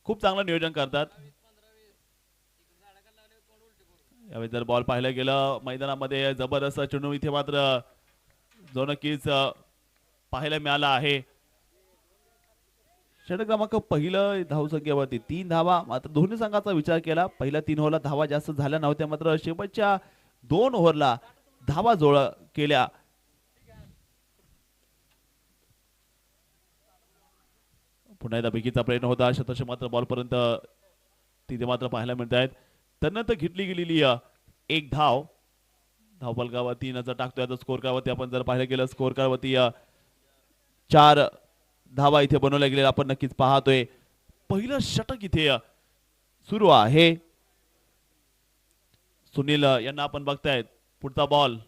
खूप चांगलं नियोजन करतात. यावेळी जर बॉल पाहायला गेलं मैदानामध्ये जबरदस्त चेंडू इथे मात्र जो नक्कीच पाहायला मिळाला आहे. षटक क्रमांक पहिलं धावसंख्येवरती 3 धावा. मात्र दोन्ही संघाचा विचार केला पहिल्या 3 ओव्हरला धावा जास्त झाल्या नव्हत्या. मात्र शेवटच्या 2 ओव्हरला धावा जोड केल्या. पुन्हा एकदा बिकीचा प्रयत्न होता. शतश मात्र बॉल पर्यंत तिथे मात्र पाहायला मिळत आहेत. त्यानंतर घेतली गेलेली एक धाव धावफलकावरती नजर टाकतोय. आता स्कोर कार्डवरती आपण जर पाहायला गेलं स्कोर कार्डवरती 4 धावा इथे बनवल्या गेलेल्या आपण नक्कीच पाहतोय. पहिलं षटक इथे सुरू आहे. सुनील यांना आपण बघतायत. पुढचा बॉल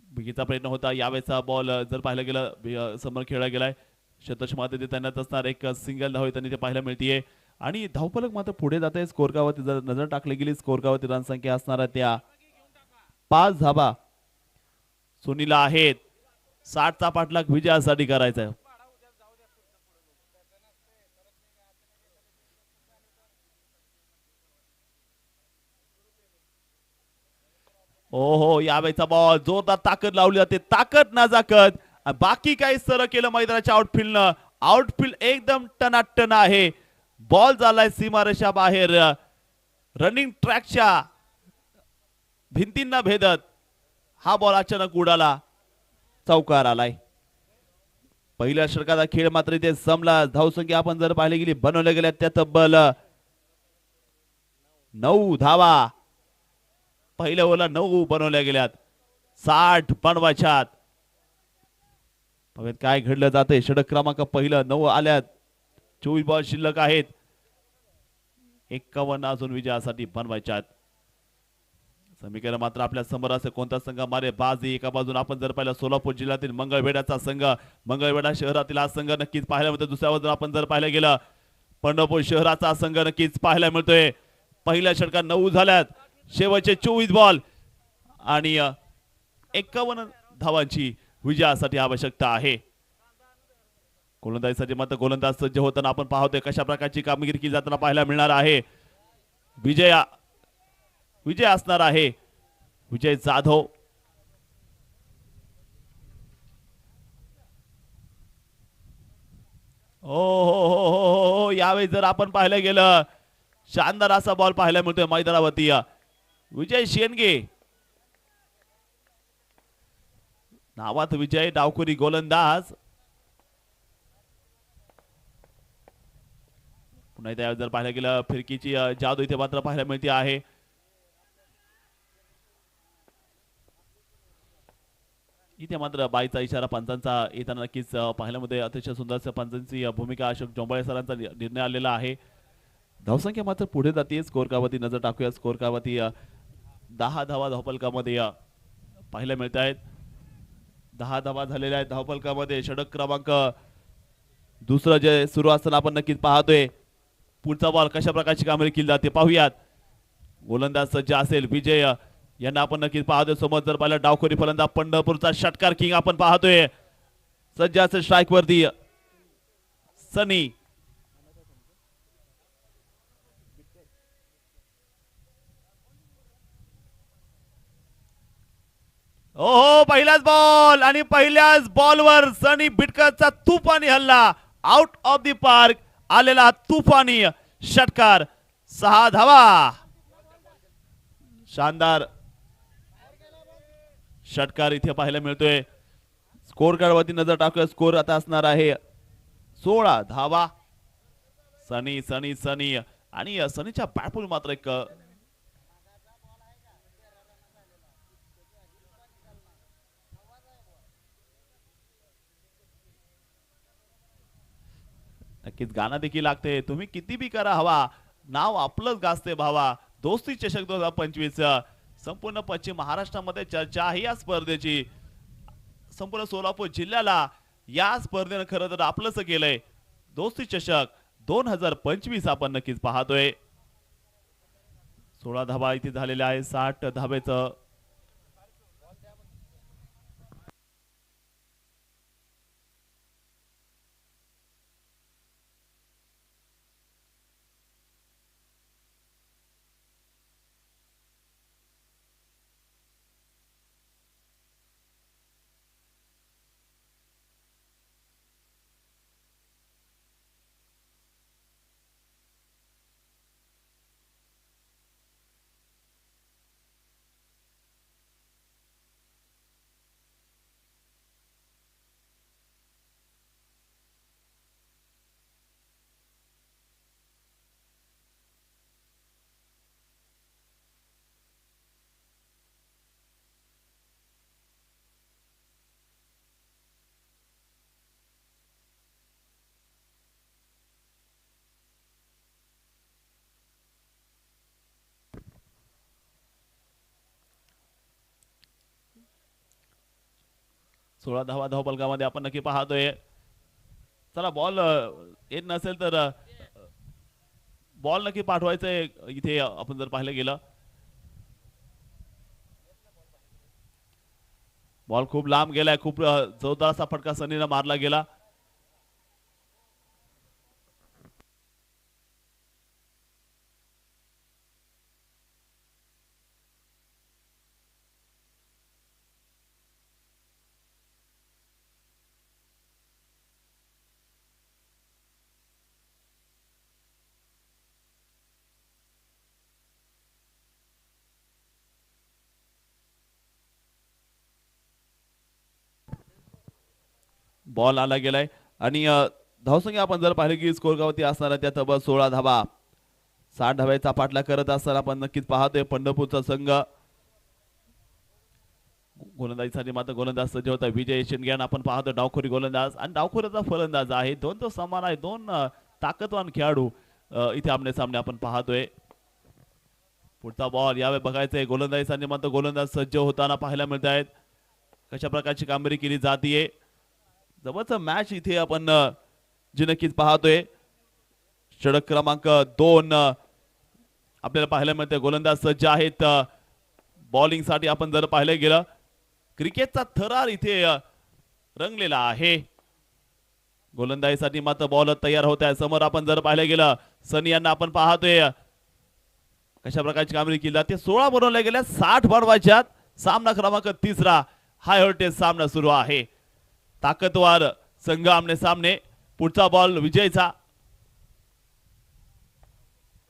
बिगीचा प्रयत्न होता. यावेळेचा बॉल जर पाहायला गेलं समोर खेळला गेलाय. शतश मात्र त्यांना असणार एक सिंगल धाव त्यांनी ते पाहायला मिळतीये. आणि धावफलक मात्र पुढे जात आहे. स्कोर कार्डवरती जर नजर टाकली गेली स्कोर कार्डवरती रन संख्या असणार त्या 5 धावा सुनीला आहेत. 60चा पाठलाग विजयासाठी करायचा आहे. ओहो यावेळेचा बॉल जोरदार ताकद लावली जाते. ताकद ना जाकद बाकी काही सरळ केलं मैदानाच्या आउटफील्डनं. आउटफील्ड एकदम टनाटन आहे. बॉल झालाय सीमारेषा बाहेर. रनिंग ट्रॅकच्या भिंतींना भेदत हा बॉल अचानक उडाला. चौकार आलाय. पहिल्या षटकाचा खेळ मात्र इथे संपला. धावसंख्या आपण जर पाहिली गेली बनवल्या गेल्या त्या तब्बल 9 धावा. पहिल्या ओव्हरला 9 बनवल्या गेल्यात. 60 बनवायच्यात. बघत काय घडलं जाते. षटक क्रमांक पहिलं 9 आल्यात. 24 बॉल शिल्लक आहेत. 51 अजून विजयासाठी बनवायच्यात. समीकरण मात्र आपल्या समोर असे कोणता संघ मारे बाजी. एका बाजून आपण जर पाहिलं सोलापूर जिल्ह्यातील मंगळवेढ्याचा संघ मंगळवेढा शहरातील हा संघ नक्कीच पाहायला मिळतो. दुसऱ्या बाजून आपण जर पाहायला गेलं पंढरपूर शहराचा संघ नक्कीच पाहायला मिळतोय. पहिल्या षटकात 9 झाल्यात. शेवटचे 24 बॉल आणि 51 धावांची विजयासाठी आवश्यकता आहे. गोलंदाजीसाठी मात्र गोलंदाज सज्ज होताना आपण पाहतोय कशा प्रकारची कामगिरी केली जाताना पाहायला मिळणार आहे. विजय असणार आहे विजय जाधव. हो यावेळी जर आपण पाहायला गेलं शानदार असा बॉल पाहायला मिळतोय मैदानावरती. विजय शेंडगे नावात विजय डावखुरी गोलंदाज. पुन्हा एकदा जर पाहायला गेलं फिरकीची जादू इथे मात्र पाहायला मिळते आहे. इथे मात्र बाईचा इशारा पंचांचा येताना नक्कीच पाहायला मध्ये अतिशय सुंदर पंचांची भूमिका अशोक जोंबाळे सरांचा निर्णय आलेला आहे. धावसंख्या मात्र पुढे जाते. स्कोर कार्डवरती नजर टाकूया. स्कोर कार्डवरती 10 धावा धावफलकामध्ये पाहायला मिळत आहेत. 10 धावा झालेल्या आहेत धावफलकामध्ये. षटक क्रमांक दुसरं जे सुरू असताना आपण नक्कीच पाहतोय. पुढचा बॉल कशा प्रकारची कामगिरी केली जाते पाहूयात. गोलंदाज सज्ज असेल विजय यांना आपण नक्कीच पाहतोय. समोर जर पाहिलं डावखोरी फलंदाज पंढरपूरचा षटकार किंग आपण पाहतोय. सज्ज असेल स्ट्राईक वरती सनी. ओहो पहिलाच बॉल आणि पहिल्याच बॉलवर सनी बिटकरचा तुफानी हल्ला. आउट ऑफ द पार्क आलेला तुफानी षटकार. 6 धावा. शानदार षटकार इथे पाहायला मिळतोय. स्कोर कार्डवरती नजर टाकूया. स्कोर आता असणार आहे 16 धावा. सनी सनी सनी आणि सनीच्या बॅटबॉल मात्र एक नक्कीच गाणं देखील लागते. तुम्ही किती बी करा हवा नाव आपलंच गाजते भावा. दोस्ती चषक 2025 संपूर्ण पश्चिम महाराष्ट्रामध्ये चर्चा आहे या स्पर्धेची. संपूर्ण सोलापूर जिल्ह्याला या स्पर्धेनं खरं तर आपलंच केलंय. दोस्ती चषक 2025 आपण नक्कीच पाहतोय. 16 धावा इथे झालेल्या आहे. 60 धावेचं 16 धावा धावपलकामध्ये आपण नक्की पाहतोय. चला बॉल येत नसेल तर बॉल नक्की पाठवायचंय इथे आपण जर पाहिलं गेलं. बॉल खूप लांब गेलाय. खूप जोरदार असा फटका सनीला मारला गेला. बॉल आला गेलाय आणि धावसंख्या आपण जर पाहिलं की स्कोरगावती असणारा त्या तब्बल 16 धावा 60 धाव्याचा पाठला करत असताना आपण नक्कीच पाहतोय पंढरपूरचा संघ. गोलंदाजीसाठी मात्र गोलंदाज सज्ज होता विजय शिंदे. आपण पाहतो डावखोरी गोलंदाज आणि डावखोरीचा फलंदाज आहे. दोन तो समान आहे. दोन ताकदवान खेळाडू इथे आमने सामने आपण पाहतोय. पुढचा बॉल यावेळी बघायचंय. गोलंदाजीसाठी मात्र गोलंदाज सज्ज होताना पाहायला मिळत आहेत. कशा प्रकारची कामगिरी केली जातीये. जवळचं मॅच इथे आपण जे नक्कीच पाहतोय. षटक क्रमांक 2 आपल्याला पाहायला मिळते. गोलंदाज सज्ज आहेत बॉलिंग साठी. आपण जर पाहिलं गेलं क्रिकेटचा थरार इथे रंगलेला आहे. गोलंदाजीसाठी मात्र बॉल तयार होत आहे. समोर आपण जर पाहिलं गेलं सनी यांना आपण पाहतोय कशा प्रकारची कामगिरी केली जाते. 16 बनवल्या गेल्या 60 बनवायच्यात. सामना क्रमांक 3 हाय व्होल्टेज सामना सुरू आहे. ताकदवार संघ आमने सामने. पुढचा बॉल विजयचा.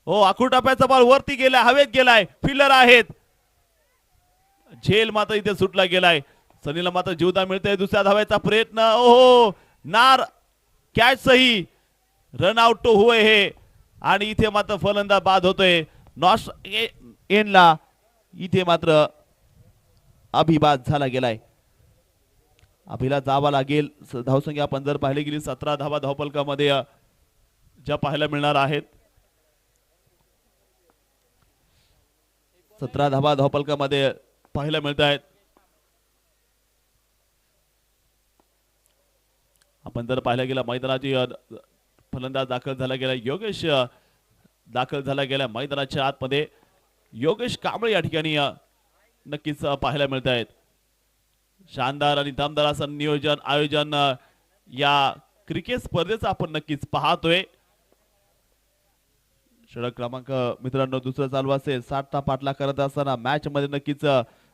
हो आखूड टप्प्याचा बॉल वरती गेलाय. हवेत गेलाय. फिल्डर आहेत. झेल मात्र इथे सुटला गेलाय. सनीला मात्र जीवदान मिळते. दुसऱ्या धावायचा प्रयत्न. ओहो नार कॅच सही. रन आउट तो हुए हे आणि इथे मात्र फलंदाज बाद होतोय. नॉश एनला इथे मात्र अभिबाद झाला गेलाय. अभिला जावा लागेल. धावसंख्या आपण जर पाहिली गेली 17 धावा धावपलकामध्ये ज्या पाहायला मिळणार आहेत. 17 धावा धावपलकामध्ये पाहायला मिळत आहेत. आपण जर पाहायला गेला मैदानाची फलंदाज दाखल झाला गेला. योगेश दाखल झाला गेला मैदानाच्या आतमध्ये. योगेश कांबळे या ठिकाणी नक्कीच पाहायला मिळत आहेत. शानदार आणि दमदार असं नियोजन आयोजन या क्रिकेट स्पर्धेचं आपण नक्कीच पाहतोय. षटक क्रमांक मित्रांनो दुसरा चालू असेल. 60 चा पाठला करत असताना मॅच मध्ये नक्कीच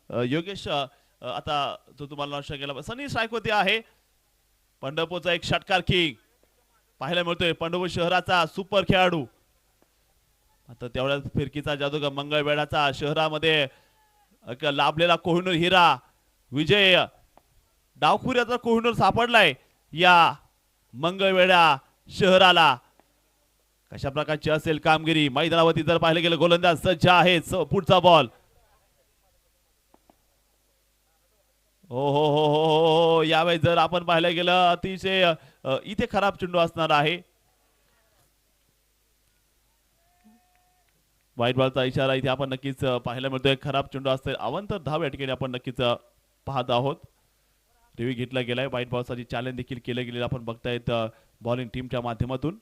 योगेश आता जो तुम्हाला लक्ष केला सनी स्ट्राईक होते आहे. पंढरपूरचा एक षटकार किंग पाहायला मिळतोय. पंढरपूर शहराचा सुपर खेळाडू. आता तेवढ्याच फिरकीचा जादूगार मंगळवेढाचा शहरामध्ये लाभलेला कोहिनूर हिरा विजय. डावखुऱ्याचा कोहिनूर सापडलाय या मंगळवेढा शहराला. कशा प्रकारची असेल कामगिरी मैदानावरती जर पाहिलं गेलं. गोलंदाज सज्ज आहे. पुढचा बॉल. हो हो हो हो हो यावेळी जर आपण पाहायला गेलं अतिशय इथे खराब चेंडू असणार आहे. वाईट बॉलचा इशारा इथे आपण नक्कीच पाहायला मिळतोय. खराब चेंडू असते. अवंतर धाव या ठिकाणी आपण नक्कीच पाहत आहोत. टीव्ही घेतला गेलाय. व्हाईट बॉलसाठी चॅलेंज देखील केलं गेलेलं आपण बघतायत बॉलिंग टीमच्या माध्यमातून.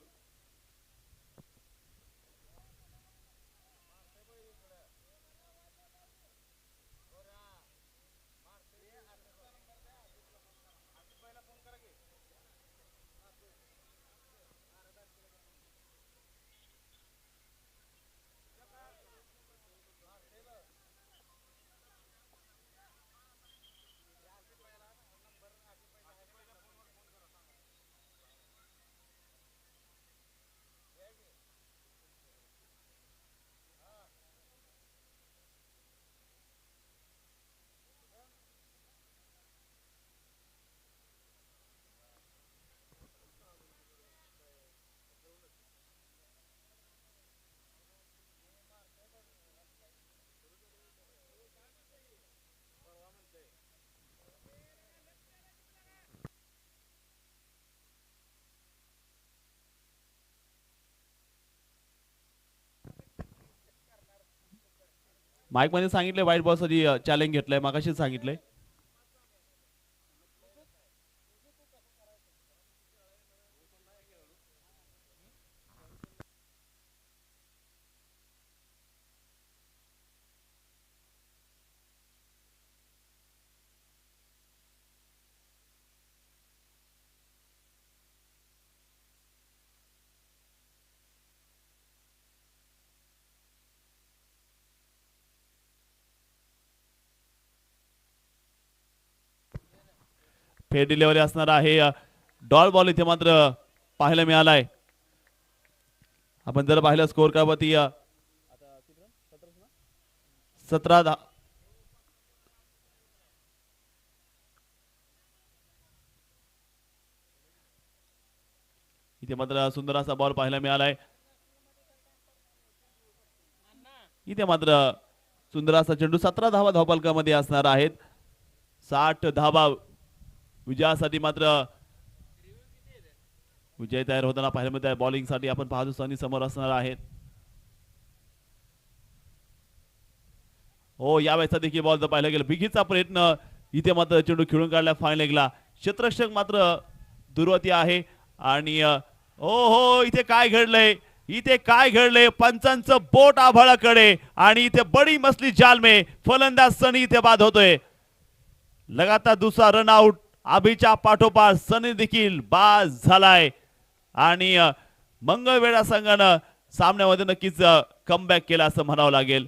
माईक मध्ये सांगितले व्हाईट बॉलसाठी चॅलेंज घेतलंय, मागाशी सांगितलंय. फेर डिलिव्हरी असणार आहे. डॉल बॉल इथे मात्र पाहायला मिळालाय. आपण जर पाहिलं स्कोर कार्डवरती 17 इथे मात्र सुंदर असा बॉल पाहायला मिळालाय. इथे मात्र सुंदर असा चेंडू 17 धावा धावफलकामध्ये असणार आहेत. 60 धावा विजयासाठी मात्र विजय तयार होताना पाहायला मिळत आहे. बॉलिंग साठी आपण पाहतो सनी समोर असणार आहेत. हो यावेळेचा देखील बॉल जर पाहिला गेला बिगीचा प्रयत्न इथे मात्र चेंडू खेळून काढला फाईन लेगला. क्षेत्ररक्षक मात्र दुर्वती आहे आणि हो इथे काय घडलंय, इथे काय घडलंय, पंचांचं बोट आभाळाकडे आणि इथे बडी मसली जाल में फलंदाज सनी इथे बाद होतोय. लगातार दुसरा रन आउट अभिच्या पाठोपाठ सनी देखील बाद झालाय आणि मंगळवेढा संघानं सामन्यामध्ये नक्कीच कमबॅक केला असं म्हणावं लागेल.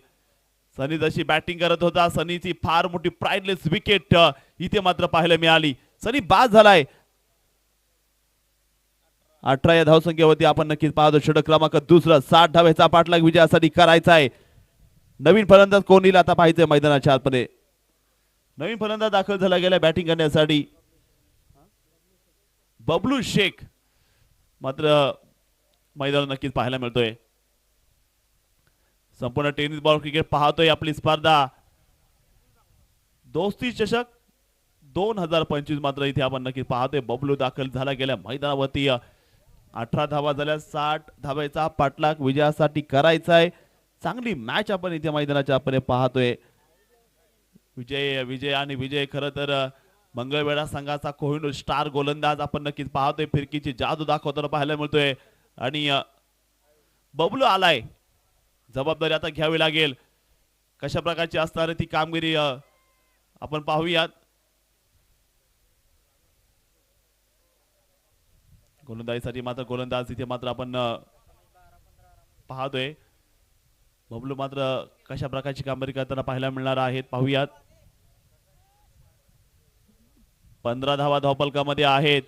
सनी जशी बॅटिंग करत होता, सनीची फार मोठी प्राइडलेस विकेट इथे मात्र पाहायला मिळाली. सनी बाद झालाय. 18 या धावसंख्येवरती आपण नक्कीच पाहतो. षटक क्रमांक दुसरा 60 धावेचा पाठलाग विजयासाठी करायचा आहे. नवीन फलंदाज कोण येईल आता पाहायचंय मैदानाच्या आतमध्ये. नवीन फलंदाज दाखल झाला गेला बॅटिंग करण्यासाठी. बबलू शेख मात्र मैदानात नक्कीच पाहायला मिळतोय. संपूर्ण टेनिस बॉल क्रिकेट पाहतोय आपली स्पर्धा दोस्ती चषक 2025 मात्र इथे आपण नक्कीच पाहतोय. बबलू दाखल झाला गेल्या मैदानावरती. 18 धावा झाल्या. 60 धावेचा पाठलाग विजयासाठी करायचा आहे. चांगली मॅच आपण इथे मैदानाच्या आपण पाहतोय. विजय आणि विजय खरं तर मंगळवेढा संघाचा कोहिनूर स्टार गोलंदाज आपण नक्कीच पाहतोय. फिरकीची जादू दाखवताना पाहायला मिळतोय आणि बबलू आलाय. जबाबदारी आता घ्यावी लागेल. कशा प्रकारची असणार ती कामगिरी आपण पाहूयात. गोलंदाजीसाठी मात्र गोलंदाज इथे मात्र आपण पाहतोय. बबलू मात्र कशा प्रकारची कामगिरी करताना पाहायला मिळणार आहेत पाहूयात. 15 धावा धावफलकामध्ये आहेत.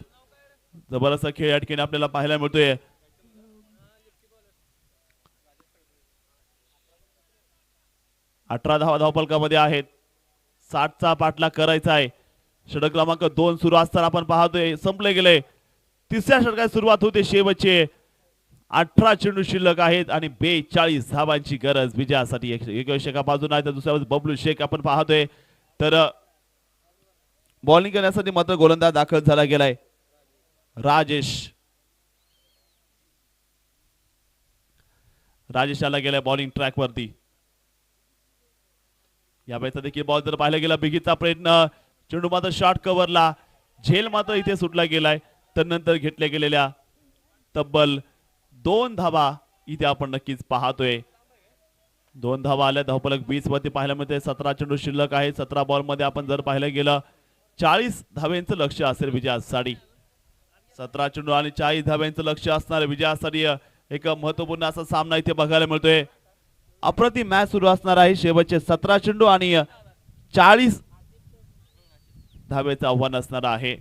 जबरदस्त खेळ या ठिकाणी आपल्याला पाहायला मिळतोय. 18 धावा धावफलकामध्ये आहेत. 60चा पाठलाग करायचा आहे. षटक क्रमांक 2 सुरू असताना आपण पाहतोय संपले गेले. तिसऱ्या षटकाची सुरुवात होते. शेवटचे 18 चेंडू शिल्लक आहेत आणि 42 धावांची गरज विजयासाठी. एक शेका बाजून आहे तर दुसऱ्या बाजूला बबलू शेख आपण पाहतोय. तर बॉलिंग करण्यासाठी मात्र गोलंदाज दाखल झाला गेलाय राजेश आला गेलाय बॉलिंग ट्रॅक वरती. यावेळेचा देखील बॉल जर पाहायला गेला बिगीचा प्रयत्न. चेंडू मात्र शॉर्ट कव्हरला झेल मात्र इथे सुटला गेलाय. तर नंतर घेतल्या गेलेल्या तब्बल 2 धावा इथे आपण नक्कीच पाहतोय. 2 धावा आल्या धावफलक 20 वरती पाहायला मिळते. 17 चेंडू शिल्लक आहे. 17 बॉल मध्ये आपण जर पाहिलं गेलं 40 धाव्यांचं लक्ष असेल विजयासाठी. 17 चेंडू आणि 40 धाव्यांचं लक्ष असणार विजयासाठी. एक महत्वपूर्ण असा सामना इथे बघायला मिळतोय. अप्रतिम मॅच सुरू असणार आहे. शेवटचे 17 चेंडू आणि 40 धावेचं आव्हान असणार आहे.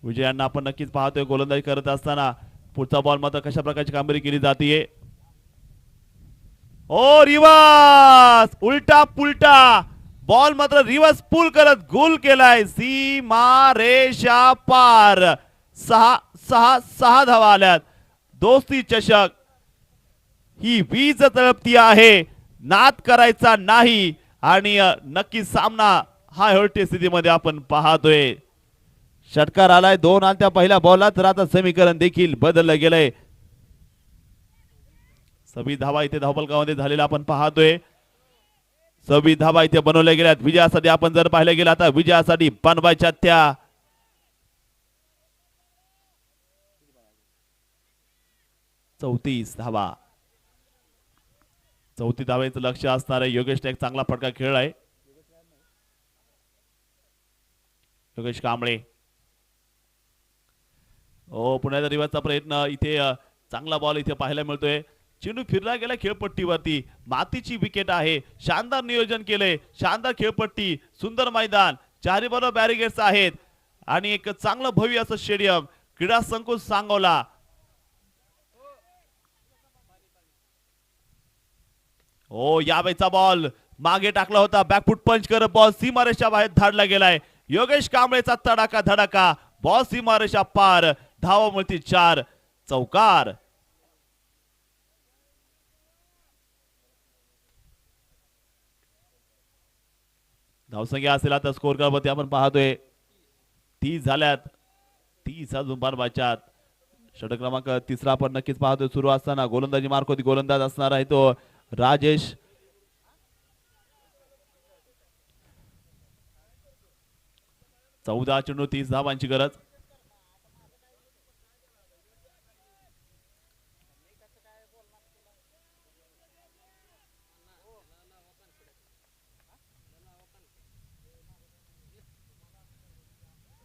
विजयांना आपण नक्कीच पाहतोय गोलंदाजी करत असताना. पुढचा बॉल मात्र कशा प्रकारची कामगिरी केली जाते. ओ रिवर्स उलटा पुलटा बॉल मात्र रिवर्स पुल करत गोल केलाय. सीमा रेषा पार. 6 धावा आल्यात. दोस्ती चषक ही वीज तळपती आहे. नाद करायचा नाही आणि नक्की सामना हा हळटी स्थितीमध्ये आपण पाहतोय. षटकार आलाय 2 आणि त्या पहिल्या बॉलला. तर आता समीकरण देखील बदललं गेलंय. 26 धावा इथे धावफलकामध्ये झालेला आपण पाहतोय. 26 धावा इथे बनवल्या गेल्यात विजयासाठी. आपण जर पाहिलं गेलं आता विजयासाठी बनवायच्या त्या 34 धावा. 34 धावांचं लक्ष असणार आहे. योगेश एक चांगला फटका खेळलाय. योगेश कांबळे. ओ पुण्याचा रिवर्सचा प्रयत्न इथे चांगला बॉल इथे पाहायला मिळतोय. चेंडू फिरला गेला खेळपट्टीवरती. मातीची विकेट आहे. शानदार नियोजन केले. शानदार खेळपट्टी. सुंदर मैदान. चारी बरोबर बॅरिगेट्स आहेत आणि एक चांगलं भव्य असं स्टेडियम क्रीडा संकुल सांगोला. ओ यावेळचा बॉल मागे टाकला होता. बॅकफुट पंच करत बॉल सीमारेषा बाहेर धाडला गेलाय. योगेश कांबळेचा तडाखा धडाका. बॉल सीमारेषा पार. धावा मिळती 4. चौकार. धावसंख्या असेल आता स्कोर कार्डवरती आपण पाहतोय 30 झाल्यात. 30 अजून बनवायच्यात. षटक क्रमांक 3 आपण नक्कीच पाहतोय. सुरू असताना गोलंदाजी मार्क होती. गोलंदाज असणार आहे तो राजेश. चौदा चेंडू 30 धावांची गरज.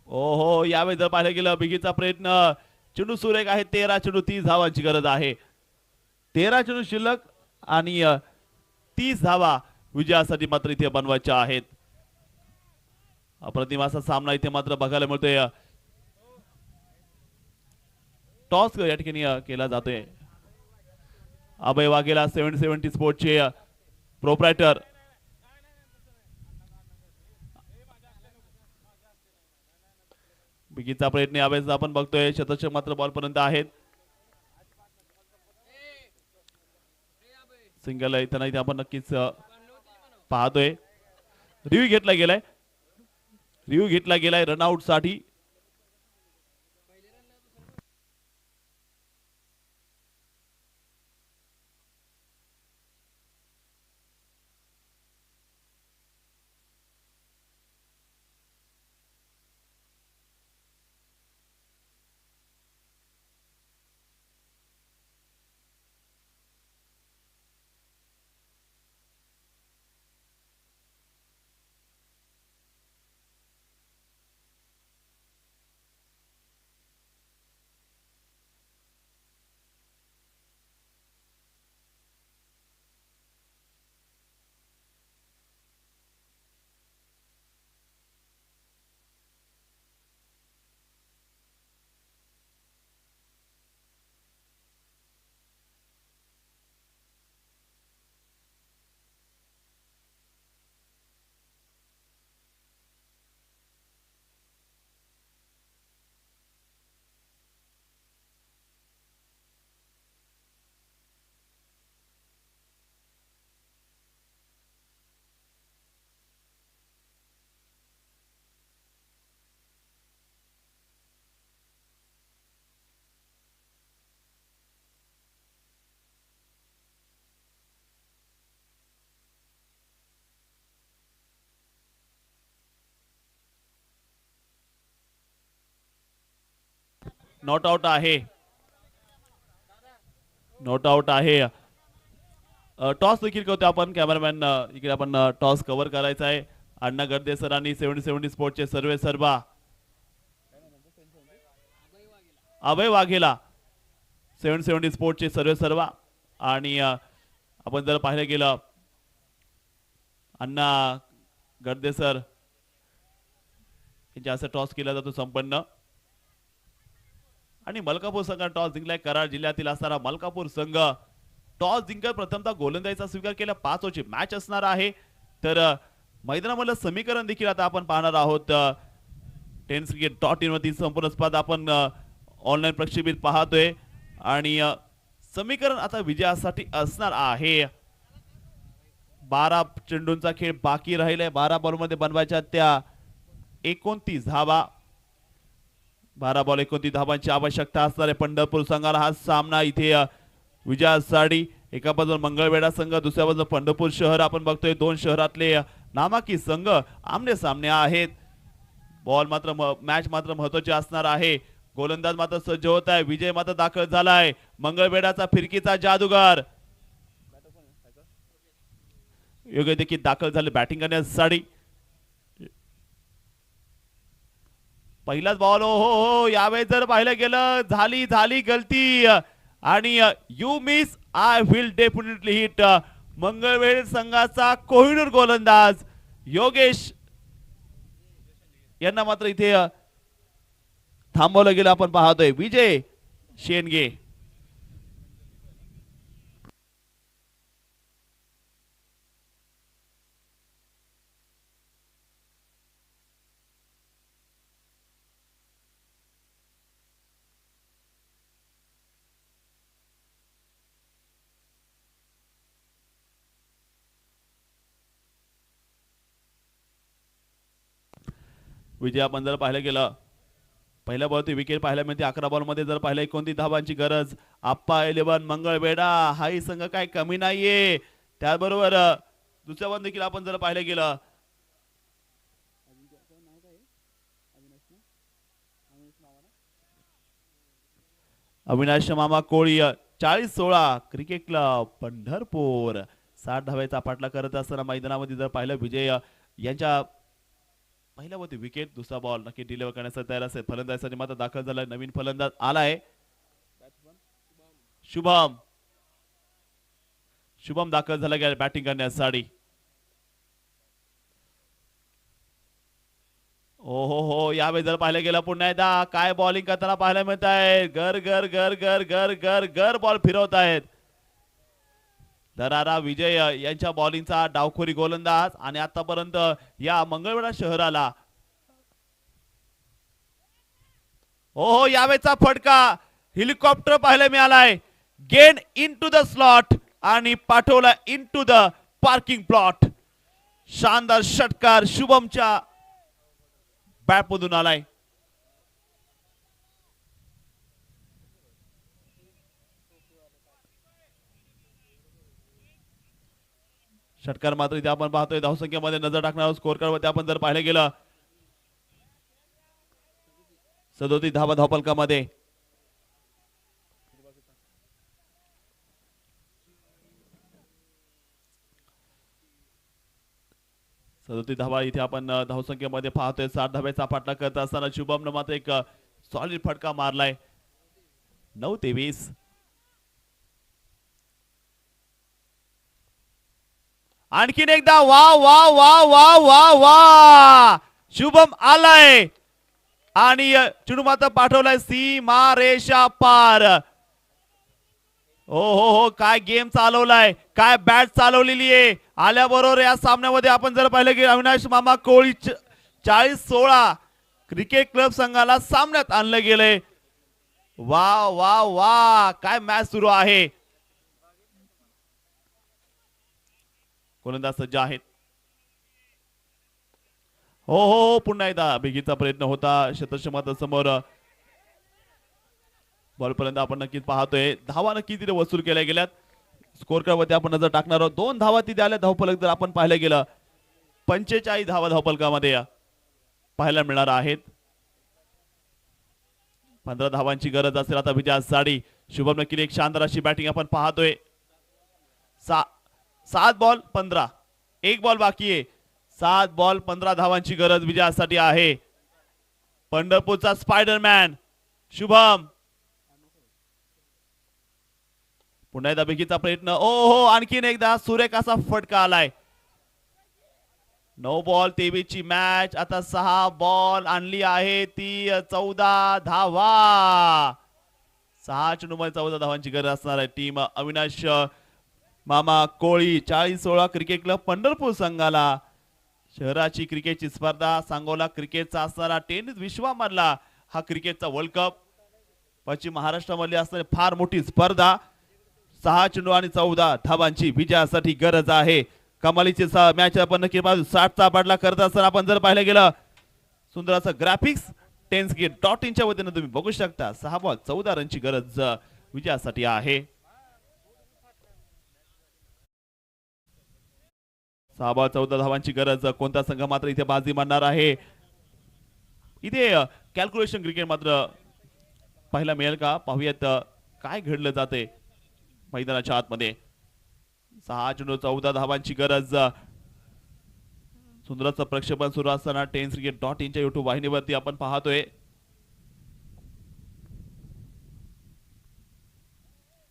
ओहो यावेळी जर पाहिलं गेलं बिगीचा प्रयत्न. चेंडू सुरेख आहे. 13 चेंडू 30 धावांची गरज आहे. 13 चेंडू शिल्लक आणि 30 धावा विजयासाठी मात्र इथे बनवायच्या आहेत. अप्रतिम असा सामना इथे मात्र बघायला मिळतोय. टॉस या ठिकाणी केला जातोय. अभय वाघेला 770 स्पोर्टचे प्रोप्रायटर. बिगीचा प्रयत्न यावेळेस आपण बघतोय. शतक मात्र बॉल पर्यंत आहेत. सिंगल इथं नाही आपण नक्कीच पाहतोय. रिव्ह्यू घेतला गेलाय. रिव्ह्यू घेतला गेलाय रनआउट साठी. नॉट आउट आहे, नॉट आउट आहे. टॉस देखील करतो आपण. कॅमेरामॅन इकडे आपण टॉस कव्हर करायचा आहे. अण्णा गर्दे सरांनी 70-70 स्पोर्टचे सर्वे सर्वा अभय वाघेला 70-70 स्पोर्टचे सर्वे सर्वा. आणि आपण जर पाहिलं गेलं अण्णा गर्दे सर यांच्या टॉस केला जातो संपन्न. आणि मलकापूर संघ टॉस जिंकलाय. कराड जिल्ह्यातील असणारा मलकापूर संघ टॉस जिंकत प्रथमतः गोलंदाजीचा स्वीकार केला. 5 ओव्हरची मॅच असणार आहे. तर मैदानामधलं समीकरण देखील आता आपण पाहणार आहोत. टेनिसक्रिकेट.in वरती संपूर्ण स्पर्धा आपण ऑनलाईन प्रक्षेपित पाहतोय. आणि समीकरण आता विजयासाठी असणार आहे. 12 चेंडूंचा खेळ बाकी राहिलाय. 12 बॉलमध्ये बनवायच्या त्या 29 धावा. 12 बॉल 29 धावांची आवश्यकता असणार आहे पंढरपूर संघाला. हा सामना इथे विजयासाठी एका बाजूला मंगळवेढा संघ, दुसऱ्या बाजूला पंढरपूर शहर आपण बघतोय. 2 शहरातले नामांकित संघ आमने सामने आहेत. बॉल मात्र मॅच मात्र महत्वाची असणार आहे. गोलंदाज मात्र सज्ज होत आहे. विजय मात्र दाखल झालाय. मंगळवेढाचा फिरकीचा जादूगार योग्य देखील दाखल झाले बॅटिंग करण्यासाठी. पहिलाच बॉल. हो यावेळेस जर पाहिलं गेलं झाली गलती. आणि you miss I will definitely hit. Mangalvedha संघाचा कोहिनूर गोलंदाज योगेश यांना मात्र इथे थांबवलं गेलं आपण पाहतोय. विजय शेंडगे विजय आपण जर पाहिलं गेलं पहिल्या बॉलची विकेट पाहायला मिळते. 11 बॉलमध्ये जर पाहिलं 29 धावांची गरज. आप्पा 11 मंगळवेढा हाही संघ काय कमी नाहीये. त्याबरोबर दुसऱ्या बॉल देखील आपण जर पाहिलं गेलं अविनाश मामा कोळी 40-16 क्रिकेट क्लब पंढरपूर 60 धावेचा पाठला करत असताना मैदानामध्ये जर पाहिलं विजय यांच्या पहिल्या होती विकेट. दुसरा बॉल नक्की डिलिव्हर करण्यासाठी तयार असेल. फलंदाजासाठी मात्र दाखल झालाय. नवीन फलंदाज आलाय शुभम दाखल झाला गेला बॅटिंग करण्यासाठी. हो यावेळी जर पाहिलं गेलं पुन्हा एकदा काय बॉलिंग करताना पाहायला मिळत आहे. घर घर घर घर घर घर घर बॉल फिरवत आहेत. दरारा विजय यांच्या बॉलिंगचा डावखोरी गोलंदाज. आणि आतापर्यंत या मंगळवेढा शहराला हो यावेळेचा फटका हेलिकॉप्टर पाहायला मिळालाय. Gain into the slot आणि पाठवला into the parking plot. शानदार षटकार शुभमच्या बॅट मधून आलाय. षटकार मात्र इथे आपण पाहतोय. धावसंख्येमध्ये नजर टाकणार आहोत. स्कोर कार्डवरती आपण जर पाहिलं गेलं 37 धावा धावफलकामध्ये. धावा इथे आपण धावसंख्येमध्ये पाहतोय. 60 धाव्याचा पाठला करत असताना शुभमनं मात्र एक सॉलिड फटका मारलाय. 9-20. आणखीन एकदा वा वा वा वा वा वा शुभम आलाय आणि चेंडू मात्र पाठवलाय सीमा रेषा पार. हो काय गेम चालवलाय, काय बॅट चालवलेली आहे. आल्याबरोबर या सामन्यामध्ये आपण जर पाहिलं की अविनाश मामा कोळी 40-16 क्रिकेट क्लब संघाला सामन्यात आणलं गेलंय. वा वा वा काय मॅच सुरू आहे. गोलंदाज सज्ज आहेत. हो पुन्हा एकदा बेगीचा प्रयत्न होता. शतशमात समोर बॉलपर्यंत आपण नक्कीच पाहतोय. धावा नक्की तिथे वसूल केल्या गेल्यात. स्कोर कार्डवरती आपण नजर टाकणार आहोत. 2 धावा तिथे आल्या. धावफलक जर आपण पाहिलं गेलं 45 धावा धावफलकामध्ये पाहायला मिळणार आहेत. 15 धावांची गरज असेल आता विजयासाठी. शुभम नक्कील एक शानदार अशी बॅटिंग आपण पाहतोय. 7 बॉल 15, एक बॉल बाकी आहे. 7 बॉल 15 धावांची गरज विजयासाठी आहे. पंढरपूरचा स्पायडरमॅन शुभम. पुन्हा एकदा बेगीचा प्रयत्न. ओहो, आणखीन एकदा सुरेख असा फटका आलाय. 9 बॉल 23 ची मॅच. आता 6 बॉल आणली आहे ती 14 धावा. 6 चेंडूमध्ये 14 धावांची गरज असणार आहे. टीम अविनाश मामा कोळी 40-16 क्रिकेट क्लब पंढरपूर संघाला. शहराची क्रिकेटची स्पर्धा, सांगोला क्रिकेटचा असणारा टेनिस विश्वामधला हा क्रिकेटचा वर्ल्ड कप, पश्चिम महाराष्ट्रामध्ये असणारी फार मोठी स्पर्धा. 6 चेंडू आणि 14 धावांची विजयासाठी गरज आहे. कमालीची मॅच आपण नक्की 60चा बाटला करत असताना आपण जर पाहिलं गेलं सुंदर असं ग्राफिक्स tensgate.in च्या वतीने तुम्ही बघू शकता. 6 बॉल 14 रनची गरज विजयासाठी आहे. 6 बॉल 14 धावांची गरज. कोणता संघ मात्र इथे बाजी मारणार आहे? इथे कॅल्क्युलेशन क्रिकेट मात्र पाहायला मिळेल का? पाहूयात काय घडलं जाते मैदानाच्या आतमध्ये. 6 चेंडू 14 धावांची गरज. सुंदरचं प्रक्षेपण सुरू असताना tensgate.in च्या युट्यूब वाहिनीवरती आपण पाहतोय.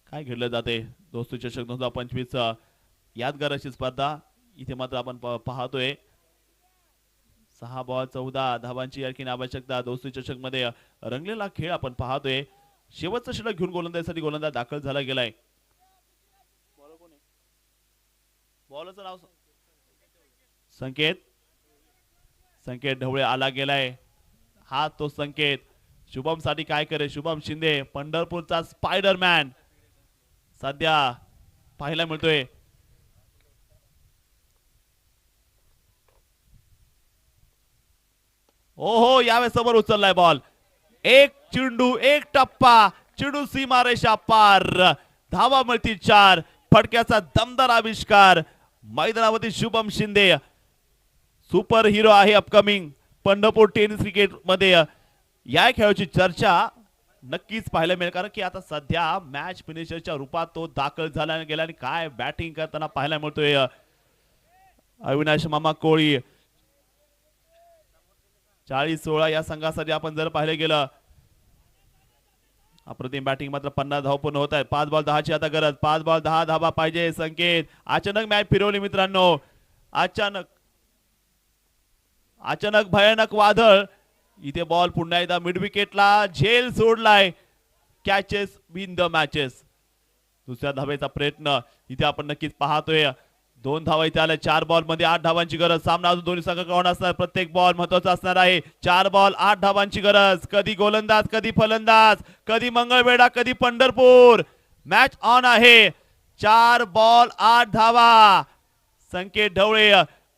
काय घडलं जाते? दोस्ती चषक 2025 यादगार अशी स्पर्धा इथे मात्र आपण पाहतोय. 6 बॉल 14 धावांची आणखीन आवश्यकता. दोस्ती चषक मध्ये रंगलेला खेळ आपण पाहतोय. शेवटचं षटक घेऊन गोलंदाजीसाठी गोलंदाज दाखल झाला गेलाय. बॉलरचं नाव संकेत ढवळे आला गेलाय. हा तो संकेत. शुभम साठी काय करे? शुभम शिंदे पंढरपूरचा स्पायडरमॅन सध्या पाहायला मिळतोय. ओहो, यावेळेस समोर उचललाय बॉल. एक चेंडू एक टप्पा, चेंडू सीमारेषा पार. धावा मिळतील 4. फटक्याचा दमदार आविष्कार मैदानावरती. शुभम शिंदे सुपर हिरो आहे अपकमिंग पंढरपूर टेनिस क्रिकेट मध्ये. या खेळाची चर्चा नक्कीच पाहायला मिळेल कारण की आता सध्या मॅच फिनिशरच्या रूपात तो दाखल झाला गेला आणि काय बॅटिंग करताना पाहायला मिळतोय अविनाश मामा कोळी. 40-16 या संघासाठी आपण जर पाहिलं गेलं अप्रतिम बॅटिंग मात्र 50 धाव पूर्ण होत आहेत. 5 बॉल 10 ची आता गरज. 5 बॉल 10 धावा पाहिजे. संकेत अचानक मॅच फिरवली मित्रांनो. अचानक भयानक वादळ. इथे बॉल पुन्हा एकदा मिड विकेटला झेल सोडलाय. Catches win the matches. दुसऱ्या धावेचा प्रयत्न इथे आपण नक्कीच पाहतोय. 2 धावा इथे आल्या. 4 बॉल मध्ये 8 धावांची गरज. सामना अजून दोन्ही संघाकडून असणार. प्रत्येक बॉल महत्वाचा असणार आहे. 4 बॉल 8 धावांची गरज. कधी गोलंदाज, कधी फलंदाज, कधी मंगळवेढा, कधी पंढरपूर. मॅच ऑन आहे. 4 बॉल 8 धावा. संकेत ढवळे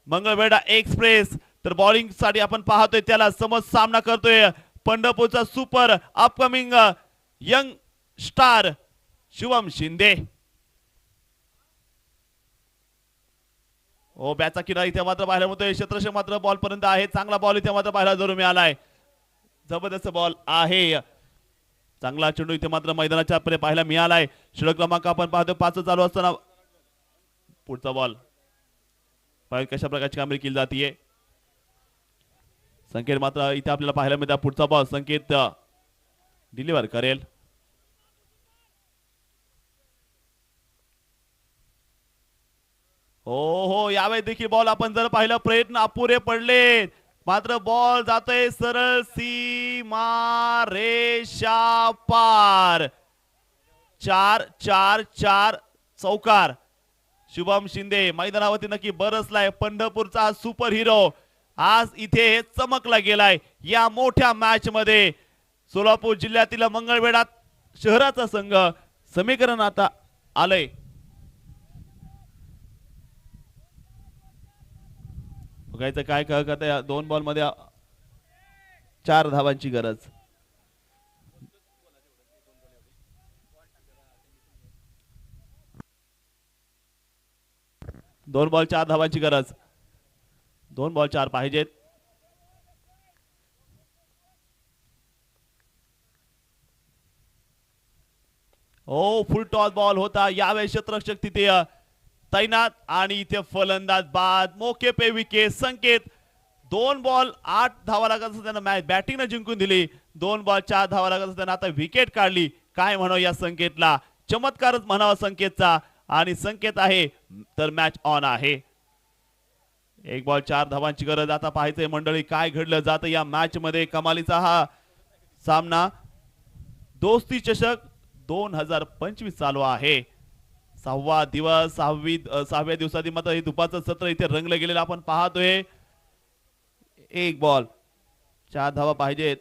मंगळवेढा एक्सप्रेस. तर बॉलिंग साठी आपण पाहतोय त्याला समोर सामना करतोय पंढरपूरचा super upcoming young star Shubham Shinde. ओ बॅटचा किनारा इथे मात्र पाहायला मिळतोय. क्षेत्ररक्षक मात्र बॉल पर्यंत आहे. चांगला बॉल इथे मात्र पाहायला जरूर मिळालाय. जबरदस्त बॉल आहे. चांगला चेंडू इथे मात्र मैदानाच्या आतमध्ये पाहायला मिळालाय. षटक क्रमांक आपण पाहतोय 5 चालू असताना पुढचा बॉल पाहिजे कशा प्रकारची कामगिरी केली जाते. संकेत मात्र इथे आपल्याला पाहायला मिळतात. पुढचा बॉल संकेत डिलिव्हर करेल. हो यावेळी देखील बॉल आपण जर पाहिलं प्रयत्न अपुरे पडले मात्र बॉल जातोय सरळ सीमा रेषा पार. 4-4-4 चौकार. शुभम शिंदे मैदानावरती नक्की बरसलाय. पंढरपूरचा सुपर हिरो आज इथे चमकला गेलाय या मोठ्या मॅच मध्ये. सोलापूर जिल्ह्यातील मंगळवेढा शहराचा संघ समीकरण आता आलंय. बघायचं काय करत आहे. 2 बॉल मध्ये 4 धावांची गरज. दोन बॉल 4 धावांची गरज. 2 बॉल 4 पाहिजेत. ओ फुल टॉस बॉल होता, यावेळेस क्षेत्ररक्षक तिथे तैनात आणि इथे फलंदाज बाद. मोके पे विकेट. संकेत 2 बॉल 8 धावा लागत असताना त्यांना मॅच बॅटिंगनं जिंकून दिली. 2 बॉल 4 धावा लागत असताना आता विकेट काढली. काय म्हणावं या संकेतला, चमत्कारच म्हणावा संकेतचा. आणि संकेत आहे तर मॅच ऑन आहे. 1 बॉल 4 धावांची गरज. आता पाहायचंय मंडळी काय घडलं जातं या मॅच मध्ये. कमालीचा हा सामना. दोस्ती चषक 2025 चालू आहे. 6वा दिवस. 6व्या दिवसाची मात्र हे दुपारचं सत्र इथे रंगलं गेलेलं आपण पाहतोय. 1 बॉल 4 धावा पाहिजेत.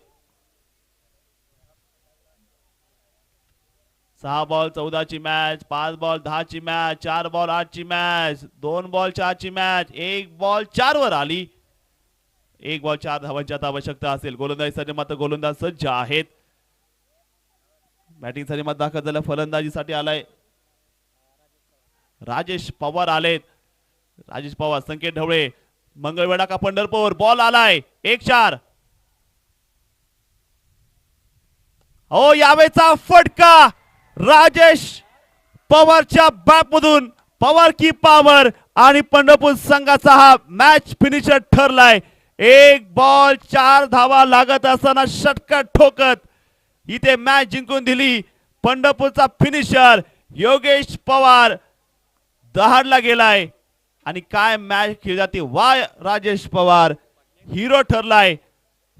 6 बॉल 14 ची मॅच. 5 बॉल 10 ची मॅच. 4 बॉल 8 ची मॅच. 2 बॉल 4 ची मॅच. 1 बॉल 4 वर आली. 1 बॉल 4 धावांची आता आवश्यकता असेल. गोलंदाजीसाठी मात्र गोलंदाज सज्ज आहेत. बॅटिंग साठी मात्र दाखल झाला. फलंदाजीसाठी आलाय राजेश पवार आलेत. राजेश पवार, संकेत ढवळे, मंगळवेढा का पंढरपूर. बॉल आलाय 1-4. हो यावेळेचा फटका राजेश पवारच्या बॅट मधून. पवार की पॉवर आणि पंढरपूर संघाचा हा मॅच फिनिशर ठरलाय. 1 बॉल 4 धावा लागत असताना षटकार ठोकत इथे मॅच जिंकून दिली. पंढरपूरचा फिनिशर योगेश पवार दहाडला गेलाय. आणि काय मॅच खेळली जाते. वाय राजेश पवार हिरो ठरलाय,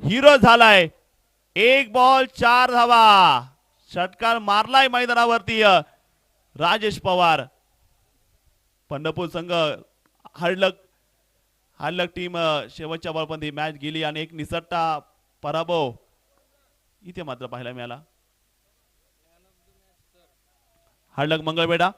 हिरो झालाय. 1 बॉल 4 धावा. षटकार मारलाय मैदानावरती राजेश पवार. पंढरपूर संघ हडलक टीम शेवटच्या बॉलपर्यंत मॅच गेली आणि एक निसटता पराभव इथे मात्र पाहायला मिळाला. हडलक मंगळवेढा